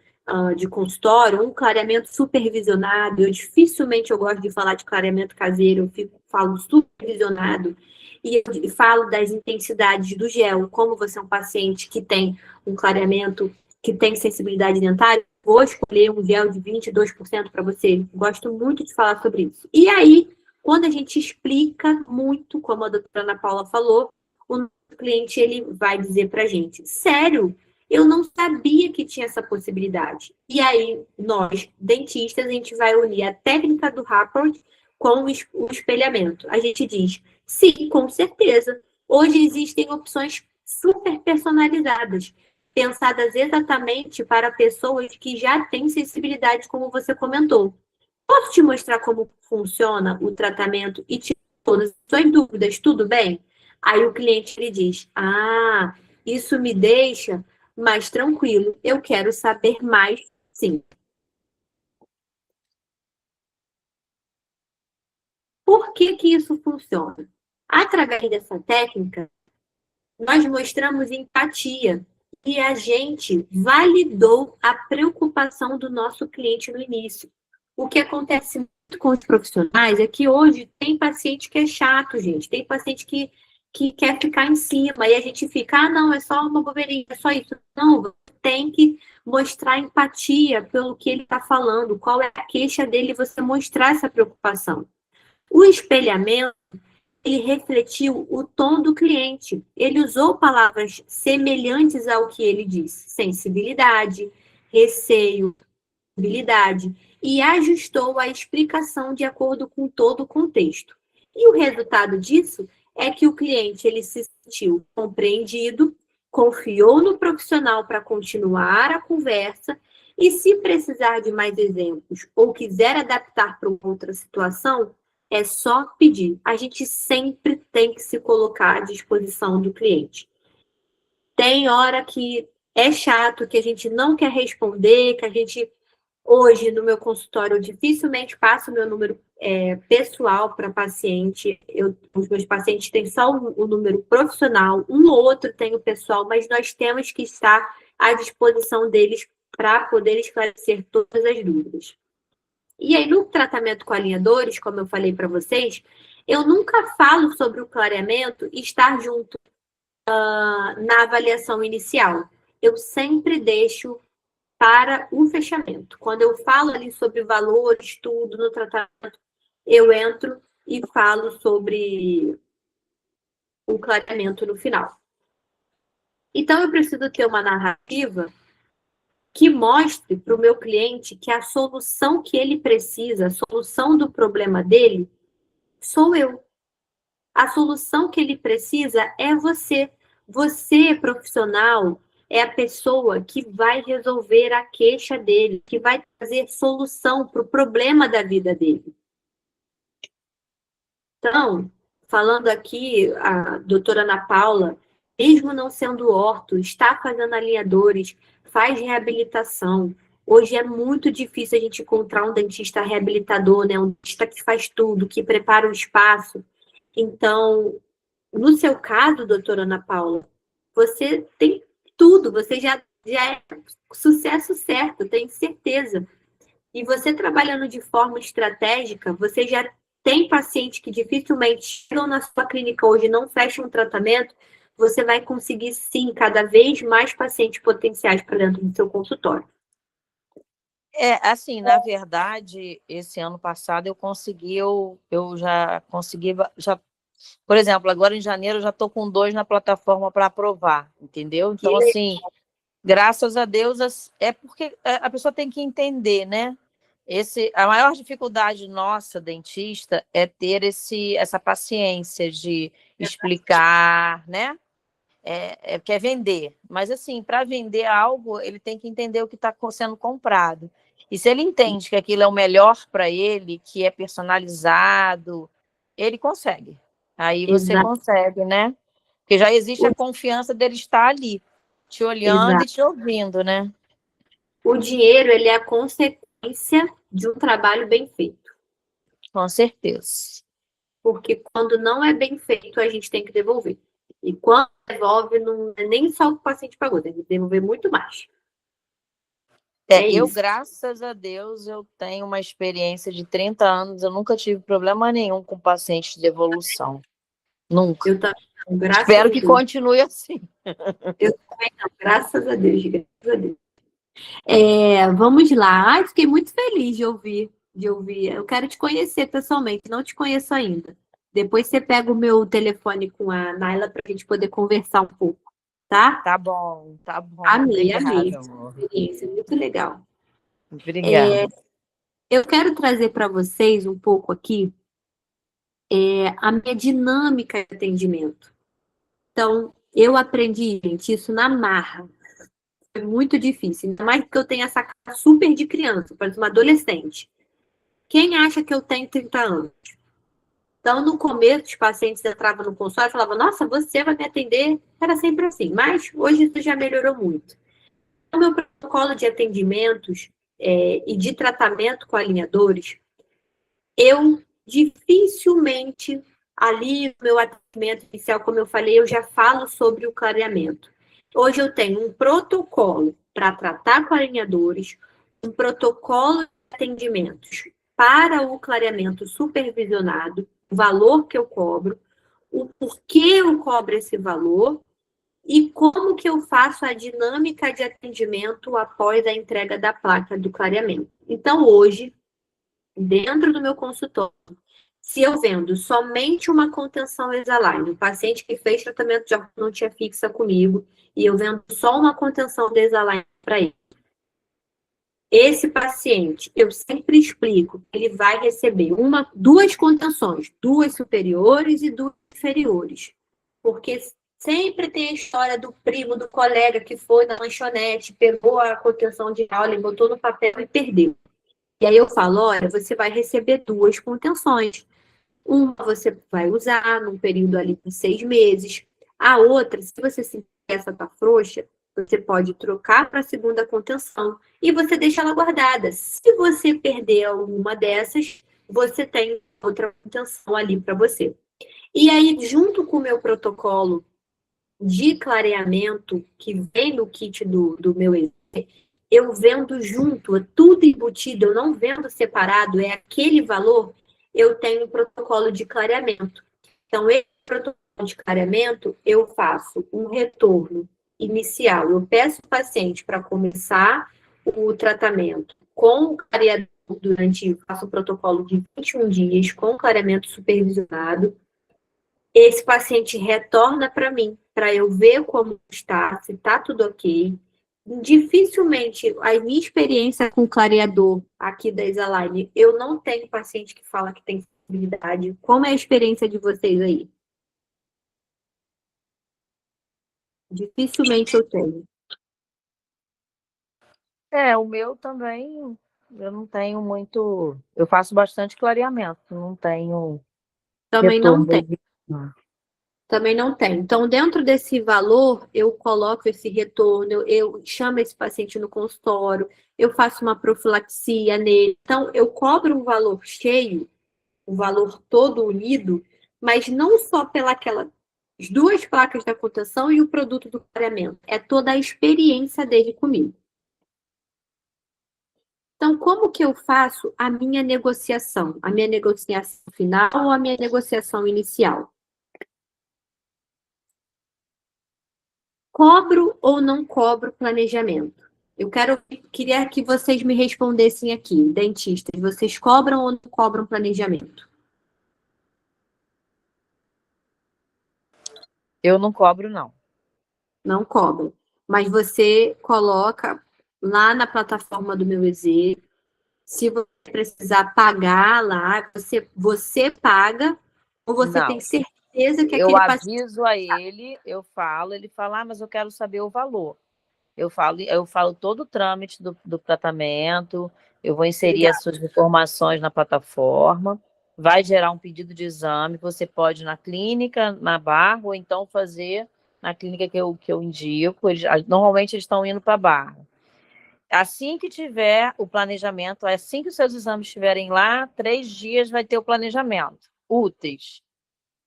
de consultório, um clareamento supervisionado. Dificilmente eu gosto de falar de clareamento caseiro, falo supervisionado. E eu falo das intensidades do gel, como você é um paciente que tem um clareamento que tem sensibilidade dentária, vou escolher um gel de 22% para você. Gosto muito de falar sobre isso. E aí, quando a gente explica muito, como a doutora Ana Paula falou, o cliente ele vai dizer para a gente, sério, eu não sabia que tinha essa possibilidade. E aí, nós, dentistas, a gente vai unir a técnica do Rapport com o espelhamento. A gente diz, sim, com certeza. Hoje existem opções super personalizadas, pensadas exatamente para pessoas que já têm sensibilidade, como você comentou. Posso te mostrar como funciona o tratamento e tirar todas as suas dúvidas, tudo bem? Aí o cliente lhe diz, isso me deixa mais tranquilo, eu quero saber mais, sim. Por que isso funciona? Através dessa técnica, nós mostramos empatia e a gente validou a preocupação do nosso cliente no início. O que acontece muito com os profissionais é que hoje tem paciente que é chato, gente. Tem paciente que quer ficar em cima e a gente fica, não, é só uma bobeirinha, é só isso. Não, você tem que mostrar empatia pelo que ele está falando, qual é a queixa dele e você mostrar essa preocupação. O espelhamento, ele refletiu o tom do cliente. Ele usou palavras semelhantes ao que ele disse. Sensibilidade, receio, habilidade, e ajustou a explicação de acordo com todo o contexto. E o resultado disso é que o cliente ele se sentiu compreendido, confiou no profissional para continuar a conversa e se precisar de mais exemplos ou quiser adaptar para outra situação, é só pedir. A gente sempre tem que se colocar à disposição do cliente. Tem hora que é chato, que a gente não quer responder, que a gente... Hoje, no meu consultório, eu dificilmente passo o meu número pessoal para paciente. Os meus pacientes têm só o número profissional, um ou outro tem o pessoal, mas nós temos que estar à disposição deles para poder esclarecer todas as dúvidas. E aí, no tratamento com alinhadores, como eu falei para vocês, eu nunca falo sobre o clareamento e estar junto na avaliação inicial. Eu sempre deixo para o fechamento. Quando eu falo ali sobre valores, tudo no tratamento, eu entro e falo sobre o clareamento no final. Então, eu preciso ter uma narrativa que mostre para o meu cliente que a solução que ele precisa, a solução do problema dele, sou eu. A solução que ele precisa é você. Você, profissional, é a pessoa que vai resolver a queixa dele, que vai trazer solução para o problema da vida dele. Então, falando aqui, a doutora Ana Paula, mesmo não sendo orto, está fazendo alinhadores, faz reabilitação. Hoje é muito difícil a gente encontrar um dentista reabilitador, né? Um dentista que faz tudo, que prepara o espaço. Então, no seu caso, doutora Ana Paula, você tem tudo, você já é sucesso certo, tenho certeza. E você trabalhando de forma estratégica, você já tem pacientes que dificilmente chegam na sua clínica hoje e não fecham um tratamento, você vai conseguir, sim, cada vez mais pacientes potenciais para dentro do seu consultório. Assim, na verdade, esse ano passado eu já consegui, por exemplo, agora em janeiro eu já estou com 2 na plataforma para aprovar, entendeu? Então, assim, graças a Deus, é porque a pessoa tem que entender, né? A maior dificuldade nossa, dentista, é ter essa paciência de explicar, né? Quer vender. Mas, assim, para vender algo, ele tem que entender o que está sendo comprado. E se ele entende que aquilo é o melhor para ele, que é personalizado, ele consegue. Aí você consegue, né? Porque já existe a confiança dele estar ali, te olhando e te ouvindo, né? O dinheiro, ele é a consequência de um trabalho bem feito. Com certeza. Porque quando não é bem feito, a gente tem que devolver. E quando devolve, não é nem só o que o paciente pagou, tem que devolver muito mais. Eu, graças a Deus, eu tenho uma experiência de 30 anos, eu nunca tive problema nenhum com paciente de devolução. Nunca. Eu também, espero que continue assim. Eu também não, graças a Deus, graças a Deus. Vamos lá. Ai, fiquei muito feliz de ouvir. Eu quero te conhecer pessoalmente, não te conheço ainda. Depois você pega o meu telefone com a Naila para a gente poder conversar um pouco, tá? Tá bom, tá bom. Amei. Experiência, muito legal. Obrigada. Eu quero trazer para vocês um pouco aqui a minha dinâmica de atendimento. Então, eu aprendi, gente, isso na marra. Foi muito difícil, ainda mais porque eu tenho essa cara super de criança, parece uma adolescente. Quem acha que eu tenho 30 anos? Então, no começo, os pacientes entravam no consultório e falavam, nossa, você vai me atender? Era sempre assim, mas hoje isso já melhorou muito. O meu protocolo de atendimentos e de tratamento com alinhadores, eu dificilmente, ali no meu atendimento inicial, como eu falei, eu já falo sobre o clareamento. Hoje eu tenho um protocolo para tratar com alinhadores, um protocolo de atendimentos para o clareamento supervisionado, o valor que eu cobro, o porquê eu cobro esse valor e como que eu faço a dinâmica de atendimento após a entrega da placa do clareamento. Então, hoje, dentro do meu consultório, se eu vendo somente uma contenção Invisalign, um paciente que fez tratamento de ortodontia fixa comigo, e eu vendo só uma contenção de Invisalign para ele, esse paciente, eu sempre explico que ele vai receber 2 contenções, 2 superiores e 2 inferiores. Porque sempre tem a história do primo, do colega que foi na lanchonete, pegou a contenção de aula e botou no papel e perdeu. E aí eu falo, olha, você vai receber 2 contenções. Uma você vai usar num período ali de 6 meses. A outra, se você sentir que essa tá frouxa, você pode trocar para a segunda contenção e você deixa ela guardada. Se você perder alguma dessas, você tem outra contenção ali para você. E aí, junto com o meu protocolo de clareamento que vem no kit do meu EZ, eu vendo junto, é tudo embutido, eu não vendo separado, é aquele valor, eu tenho um protocolo de clareamento. Então, esse protocolo de clareamento, eu faço um retorno inicial. Eu peço o paciente para começar o tratamento com o clareador durante, faço o protocolo de 21 dias com clareamento supervisionado. Esse paciente retorna para mim, para eu ver como está, se está tudo ok. Dificilmente, a minha experiência com clareador aqui da Exaline, eu não tenho paciente que fala que tem sensibilidade. Como é a experiência de vocês aí? Dificilmente eu tenho. O meu também, eu não tenho muito. Eu faço bastante clareamento, não tenho Também não retorno. tem. Também não tem. Então, dentro desse valor, eu coloco esse retorno, eu chamo esse paciente no consultório, eu faço uma profilaxia nele. Então, eu cobro um valor cheio, um valor todo unido, mas não só as 2 placas da contenção e o produto do clareamento. É toda a experiência dele comigo. Então, como que eu faço a minha negociação? A minha negociação final ou a minha negociação inicial? Cobro ou não cobro planejamento? Queria que vocês me respondessem aqui, dentistas, vocês cobram ou não cobram planejamento? Eu não cobro, não. Não cobram. Mas você coloca lá na plataforma do Meu EZ, se você precisar pagar lá, você paga ou você Não. tem certeza que Eu aquele paciente... aviso a ele, ele fala, mas eu quero saber o valor. Eu falo todo o trâmite do tratamento, eu vou inserir as suas informações na plataforma, vai gerar um pedido de exame, você pode ir na clínica, na Barra, ou então fazer na clínica que eu indico. Normalmente eles estão indo para a Barra. Assim que tiver o planejamento, assim que os seus exames estiverem lá, 3 dias vai ter o planejamento, úteis.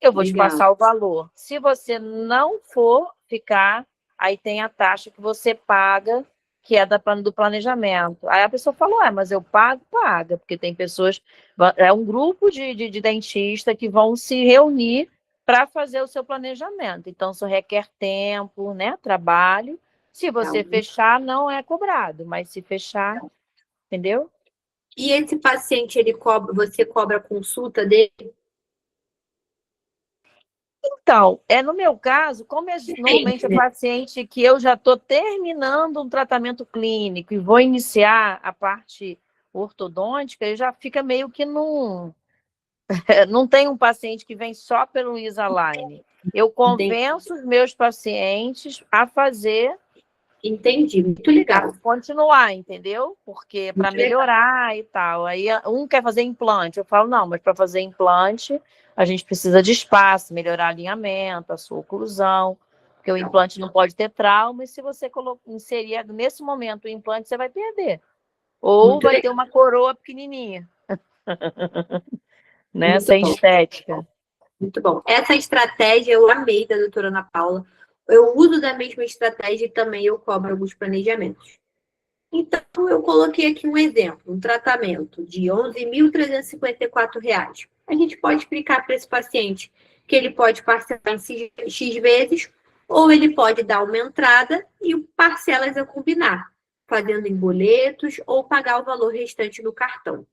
Eu vou te passar o valor. Se você não for ficar, aí tem a taxa que você paga, que é do planejamento. Aí a pessoa falou, mas eu pago? Paga, porque tem pessoas, é um grupo de dentistas que vão se reunir para fazer o seu planejamento. Então, isso requer tempo, né, trabalho. Se você fechar, não é cobrado, mas se fechar, entendeu? E esse paciente, você cobra a consulta dele? Então, no meu caso, como normalmente é paciente que eu já estou terminando um tratamento clínico e vou iniciar a parte ortodôntica, eu já fica meio que não tem um paciente que vem só pelo Invisalign. Eu convenço os meus pacientes a fazer. Entendi, muito legal. A continuar, entendeu? Porque para melhorar e tal. Aí um quer fazer implante, eu falo, não, mas para fazer implante a gente precisa de espaço, melhorar alinhamento, a sua oclusão, porque o implante não pode ter trauma, e se você inserir nesse momento o implante, você vai perder. Ou muito vai legal. ter uma coroa pequenininha. Né? Muito Sem bom. estética. Muito bom. Essa estratégia eu amei da doutora Ana Paula. Eu uso da mesma estratégia e também eu cobro alguns planejamentos. Então, eu coloquei aqui um exemplo, um tratamento de R$ 11.354. A gente pode explicar para esse paciente que ele pode parcelar em X vezes, ou ele pode dar uma entrada e parcelas a combinar, fazendo em boletos ou pagar o valor restante no cartão.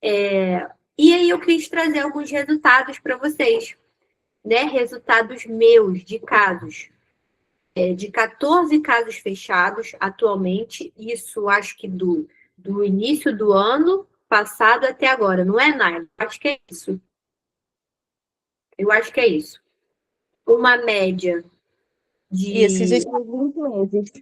E aí eu quis trazer alguns resultados para vocês, né? Resultados meus de casos. De 14 casos fechados atualmente, isso acho que do início do ano passado até agora, não é, Naila? Acho que é isso. Eu acho que é isso. Uma média de... Isso, existe 20 meses.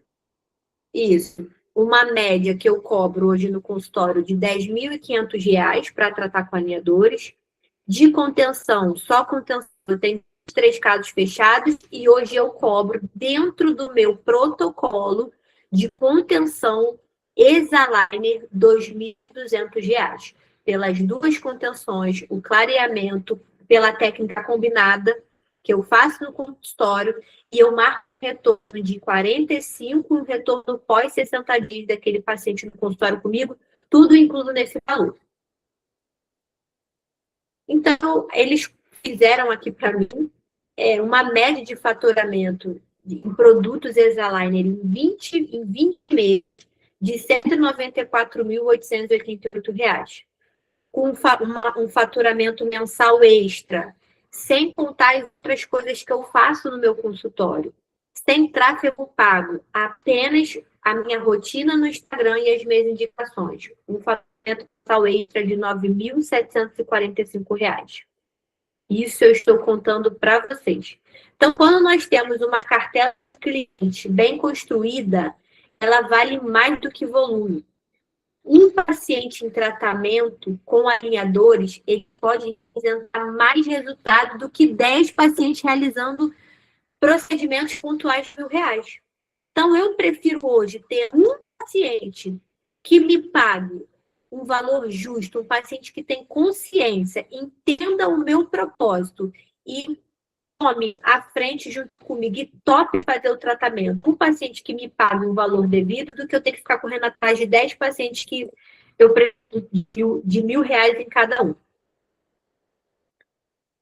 Isso. Uma média que eu cobro hoje no consultório de R$ 10.500 para tratar com alinhadores. De contenção, só contenção, eu tenho 3 casos fechados e hoje eu cobro dentro do meu protocolo de contenção Exaligner R$ 2.200. Pelas 2 contenções, o clareamento, pela técnica combinada, que eu faço no consultório e eu marco um retorno de 45, um retorno pós 60 dias daquele paciente no consultório comigo, tudo incluso nesse valor. Então, eles fizeram aqui para mim uma média de faturamento em produtos Exaliner em 20 meses de R$ 194.888, com um faturamento mensal extra, sem contar as outras coisas que eu faço no meu consultório, sem tráfego pago, apenas a minha rotina no Instagram e as minhas indicações. Um faturamento mensal extra de R$ 9.745. Isso eu estou contando para vocês. Então, quando nós temos uma cartela de cliente bem construída, ela vale mais do que volume. Um paciente em tratamento com alinhadores, ele pode apresentar mais resultado do que 10 pacientes realizando procedimentos pontuais de R$ 1.000. Então, eu prefiro hoje ter um paciente que me pague um valor justo, um paciente que tem consciência, entenda o meu propósito e tome à frente junto comigo e tope fazer o tratamento. Um paciente que me pague um valor devido do que eu ter que ficar correndo atrás de 10 pacientes que eu preciso de R$ 1.000 em cada um.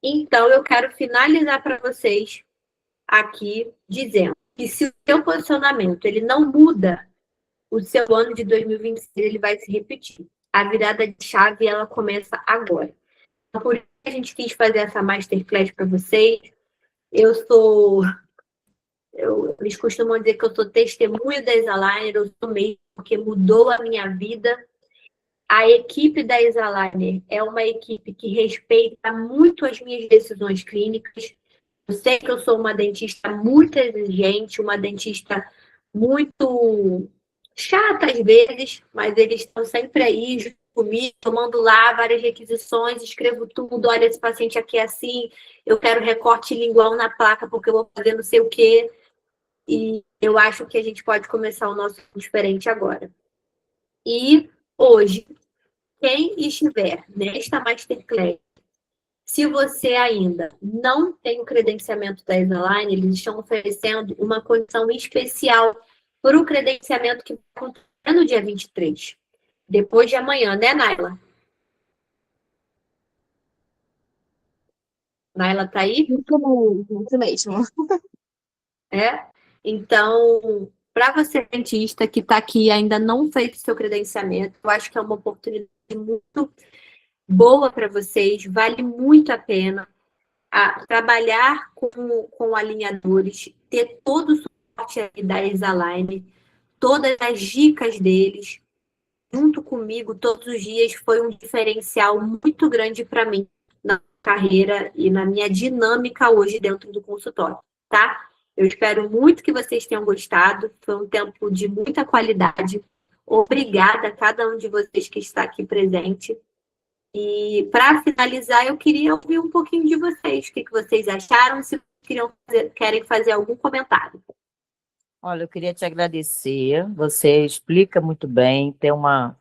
Então, eu quero finalizar para vocês aqui dizendo que se o seu posicionamento ele não muda, o seu ano de 2026 ele vai se repetir. A virada de chave ela começa agora. Então, por isso que a gente quis fazer essa masterclass para vocês. Eles costumam dizer que eu sou testemunha da Exaliner, eu sou mesmo, porque mudou a minha vida. A equipe da Exaliner é uma equipe que respeita muito as minhas decisões clínicas. Eu sei que eu sou uma dentista muito exigente, uma dentista muito chata às vezes, mas eles estão sempre aí junto comigo, tomando lá várias requisições, escrevo tudo, olha, esse paciente aqui é assim, eu quero recorte lingual na placa porque eu vou fazer não sei o quê. E eu acho que a gente pode começar o nosso diferente agora. E hoje, quem estiver nesta Masterclass, se você ainda não tem o credenciamento da Exaline, eles estão oferecendo uma condição especial para o credenciamento que vai acontecer no dia 23. Depois de amanhã, né, Naila? Naila tá aí? Isso mesmo. Então, para você dentista que está aqui e ainda não fez o seu credenciamento, eu acho que é uma oportunidade muito boa para vocês, vale muito a pena trabalhar com alinhadores, ter todo o suporte da Exaline, todas as dicas deles, junto comigo todos os dias, foi um diferencial muito grande para mim na carreira e na minha dinâmica hoje dentro do consultório, tá? Eu espero muito que vocês tenham gostado, foi um tempo de muita qualidade. Obrigada a cada um de vocês que está aqui presente. E para finalizar, eu queria ouvir um pouquinho de vocês. O que vocês acharam? Se querem fazer algum comentário. Olha, eu queria te agradecer. Você explica muito bem, tem uma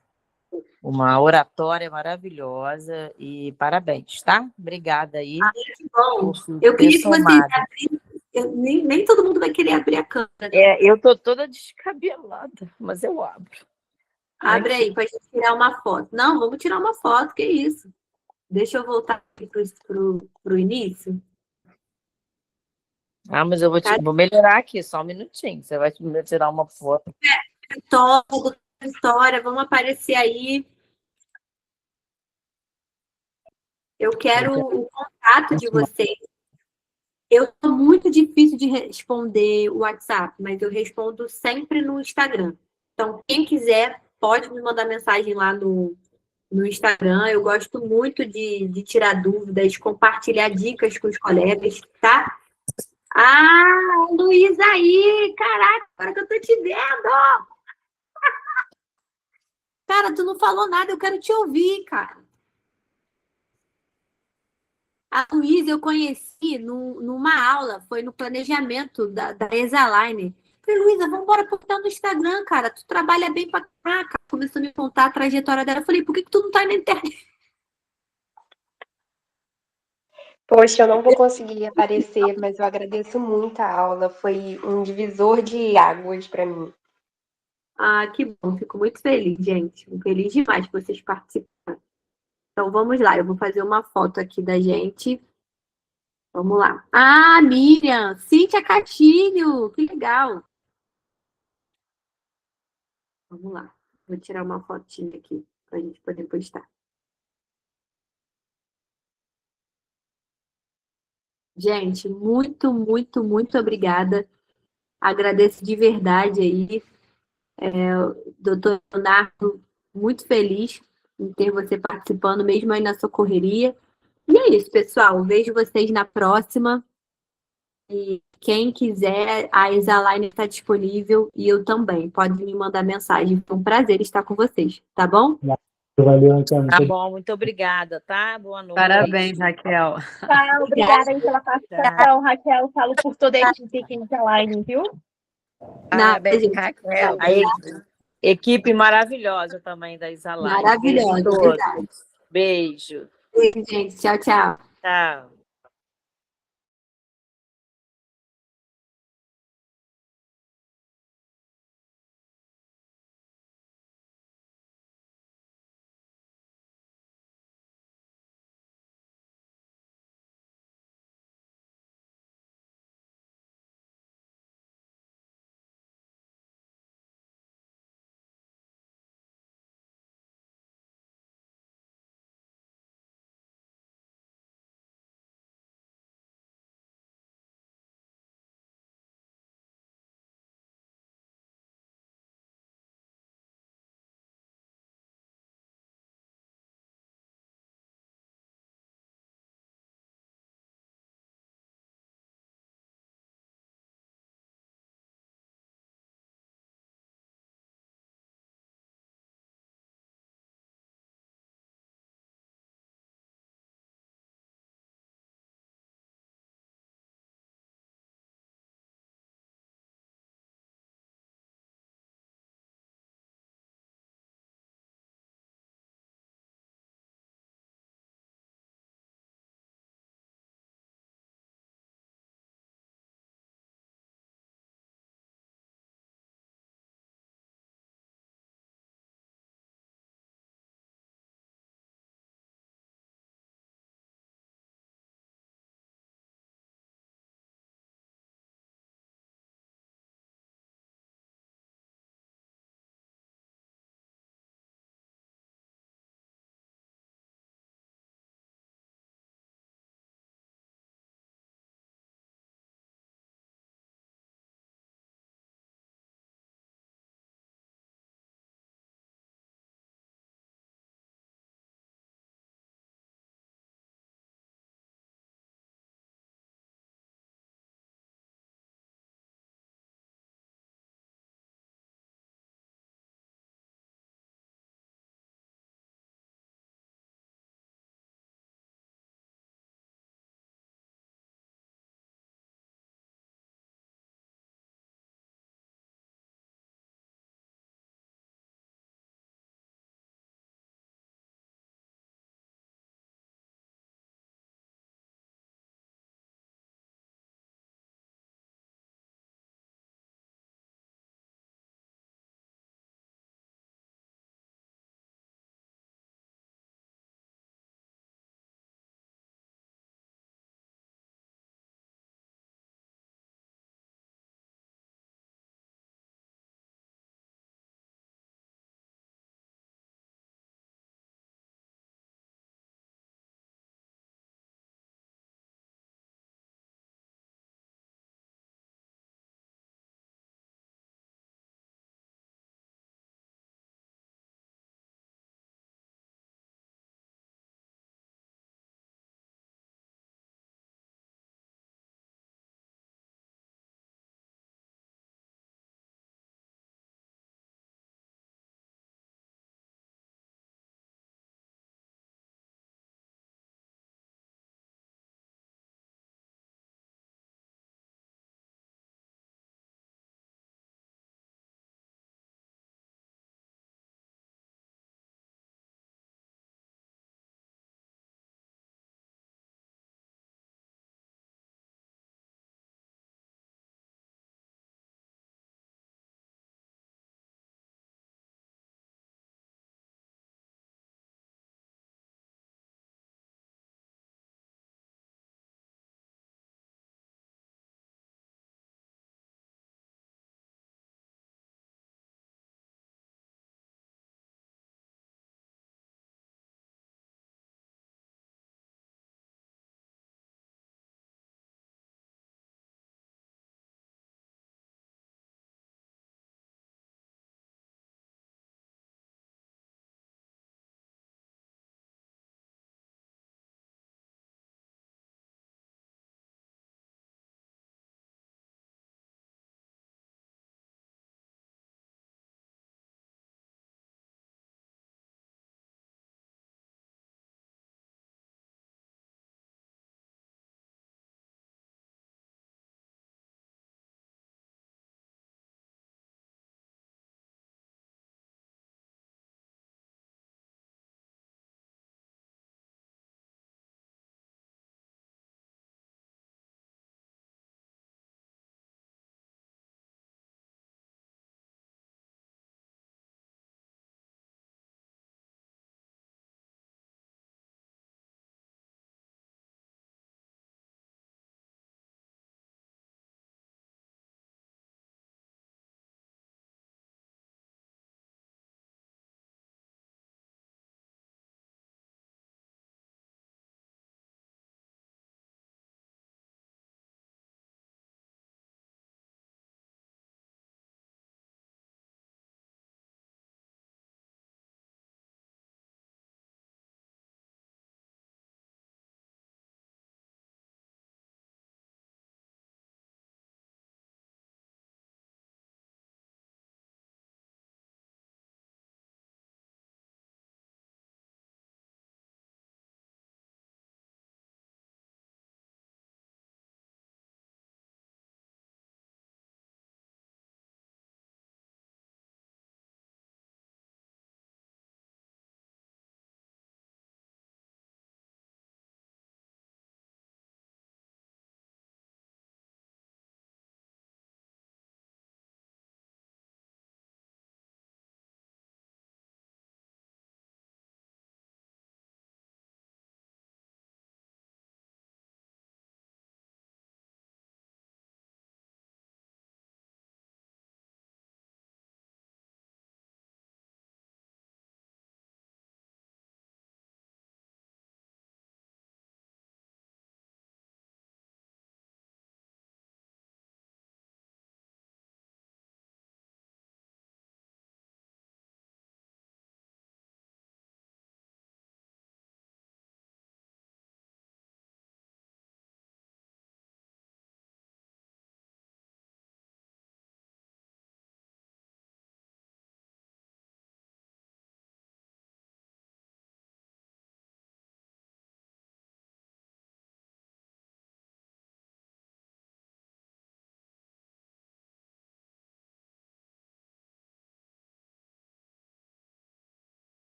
oratória maravilhosa e parabéns, tá? Obrigada aí. Que bom. Eu queria que vocês abrissem. Nem todo mundo vai querer abrir a câmera. Eu tô toda descabelada, mas eu abro. Abre aí, para gente tirar uma foto. Não, vamos tirar uma foto, que isso. Deixa eu voltar aqui pro início. Mas eu vou melhorar aqui, só um minutinho. Você vai tirar uma foto. História, vamos aparecer aí. Eu quero o contato de vocês. Eu sou muito difícil de responder o WhatsApp, mas eu respondo sempre no Instagram. Então, quem quiser, pode me mandar mensagem lá no Instagram. Eu gosto muito de tirar dúvidas, compartilhar dicas com os colegas, tá? Luísa aí! Caraca, agora que eu tô te vendo! Cara, tu não falou nada, eu quero te ouvir, cara. A Luísa eu conheci numa aula, foi no planejamento da Exaline. Falei, Luísa, vamos embora postar no Instagram, cara. Tu trabalha bem pra caraca. Começou a me contar a trajetória dela. Eu falei, por que tu não tá na internet? Poxa, eu não vou conseguir aparecer, mas eu agradeço muito a aula. Foi um divisor de águas para mim. Ah, que bom, fico muito feliz, gente. Fico feliz demais que vocês participaram. Então vamos lá, eu vou fazer uma foto aqui da gente. Vamos lá. Ah, Miriam, Cíntia Castilho, que legal. Vamos lá, vou tirar uma fotinha aqui para a gente poder postar. Gente, muito, muito, muito obrigada. Agradeço de verdade aí, doutor Leonardo, muito feliz em ter você participando, mesmo aí na sua correria. E é isso, pessoal. Vejo vocês na próxima. E quem quiser, a Exaline está disponível e eu também. Pode me mandar mensagem. Foi um prazer estar com vocês, tá bom? Valeu, então. Tá bom, muito obrigada, tá? Boa noite. Parabéns, Raquel. Tá, obrigada aí pela participação, Raquel. Falo por toda a equipe aqui no Line, viu? Parabéns, gente. Raquel. A equipe maravilhosa também da Isaline. Maravilhosa, Beijo a todos. verdade. Beijo. Beijo, gente. Tchau, tchau. Tchau.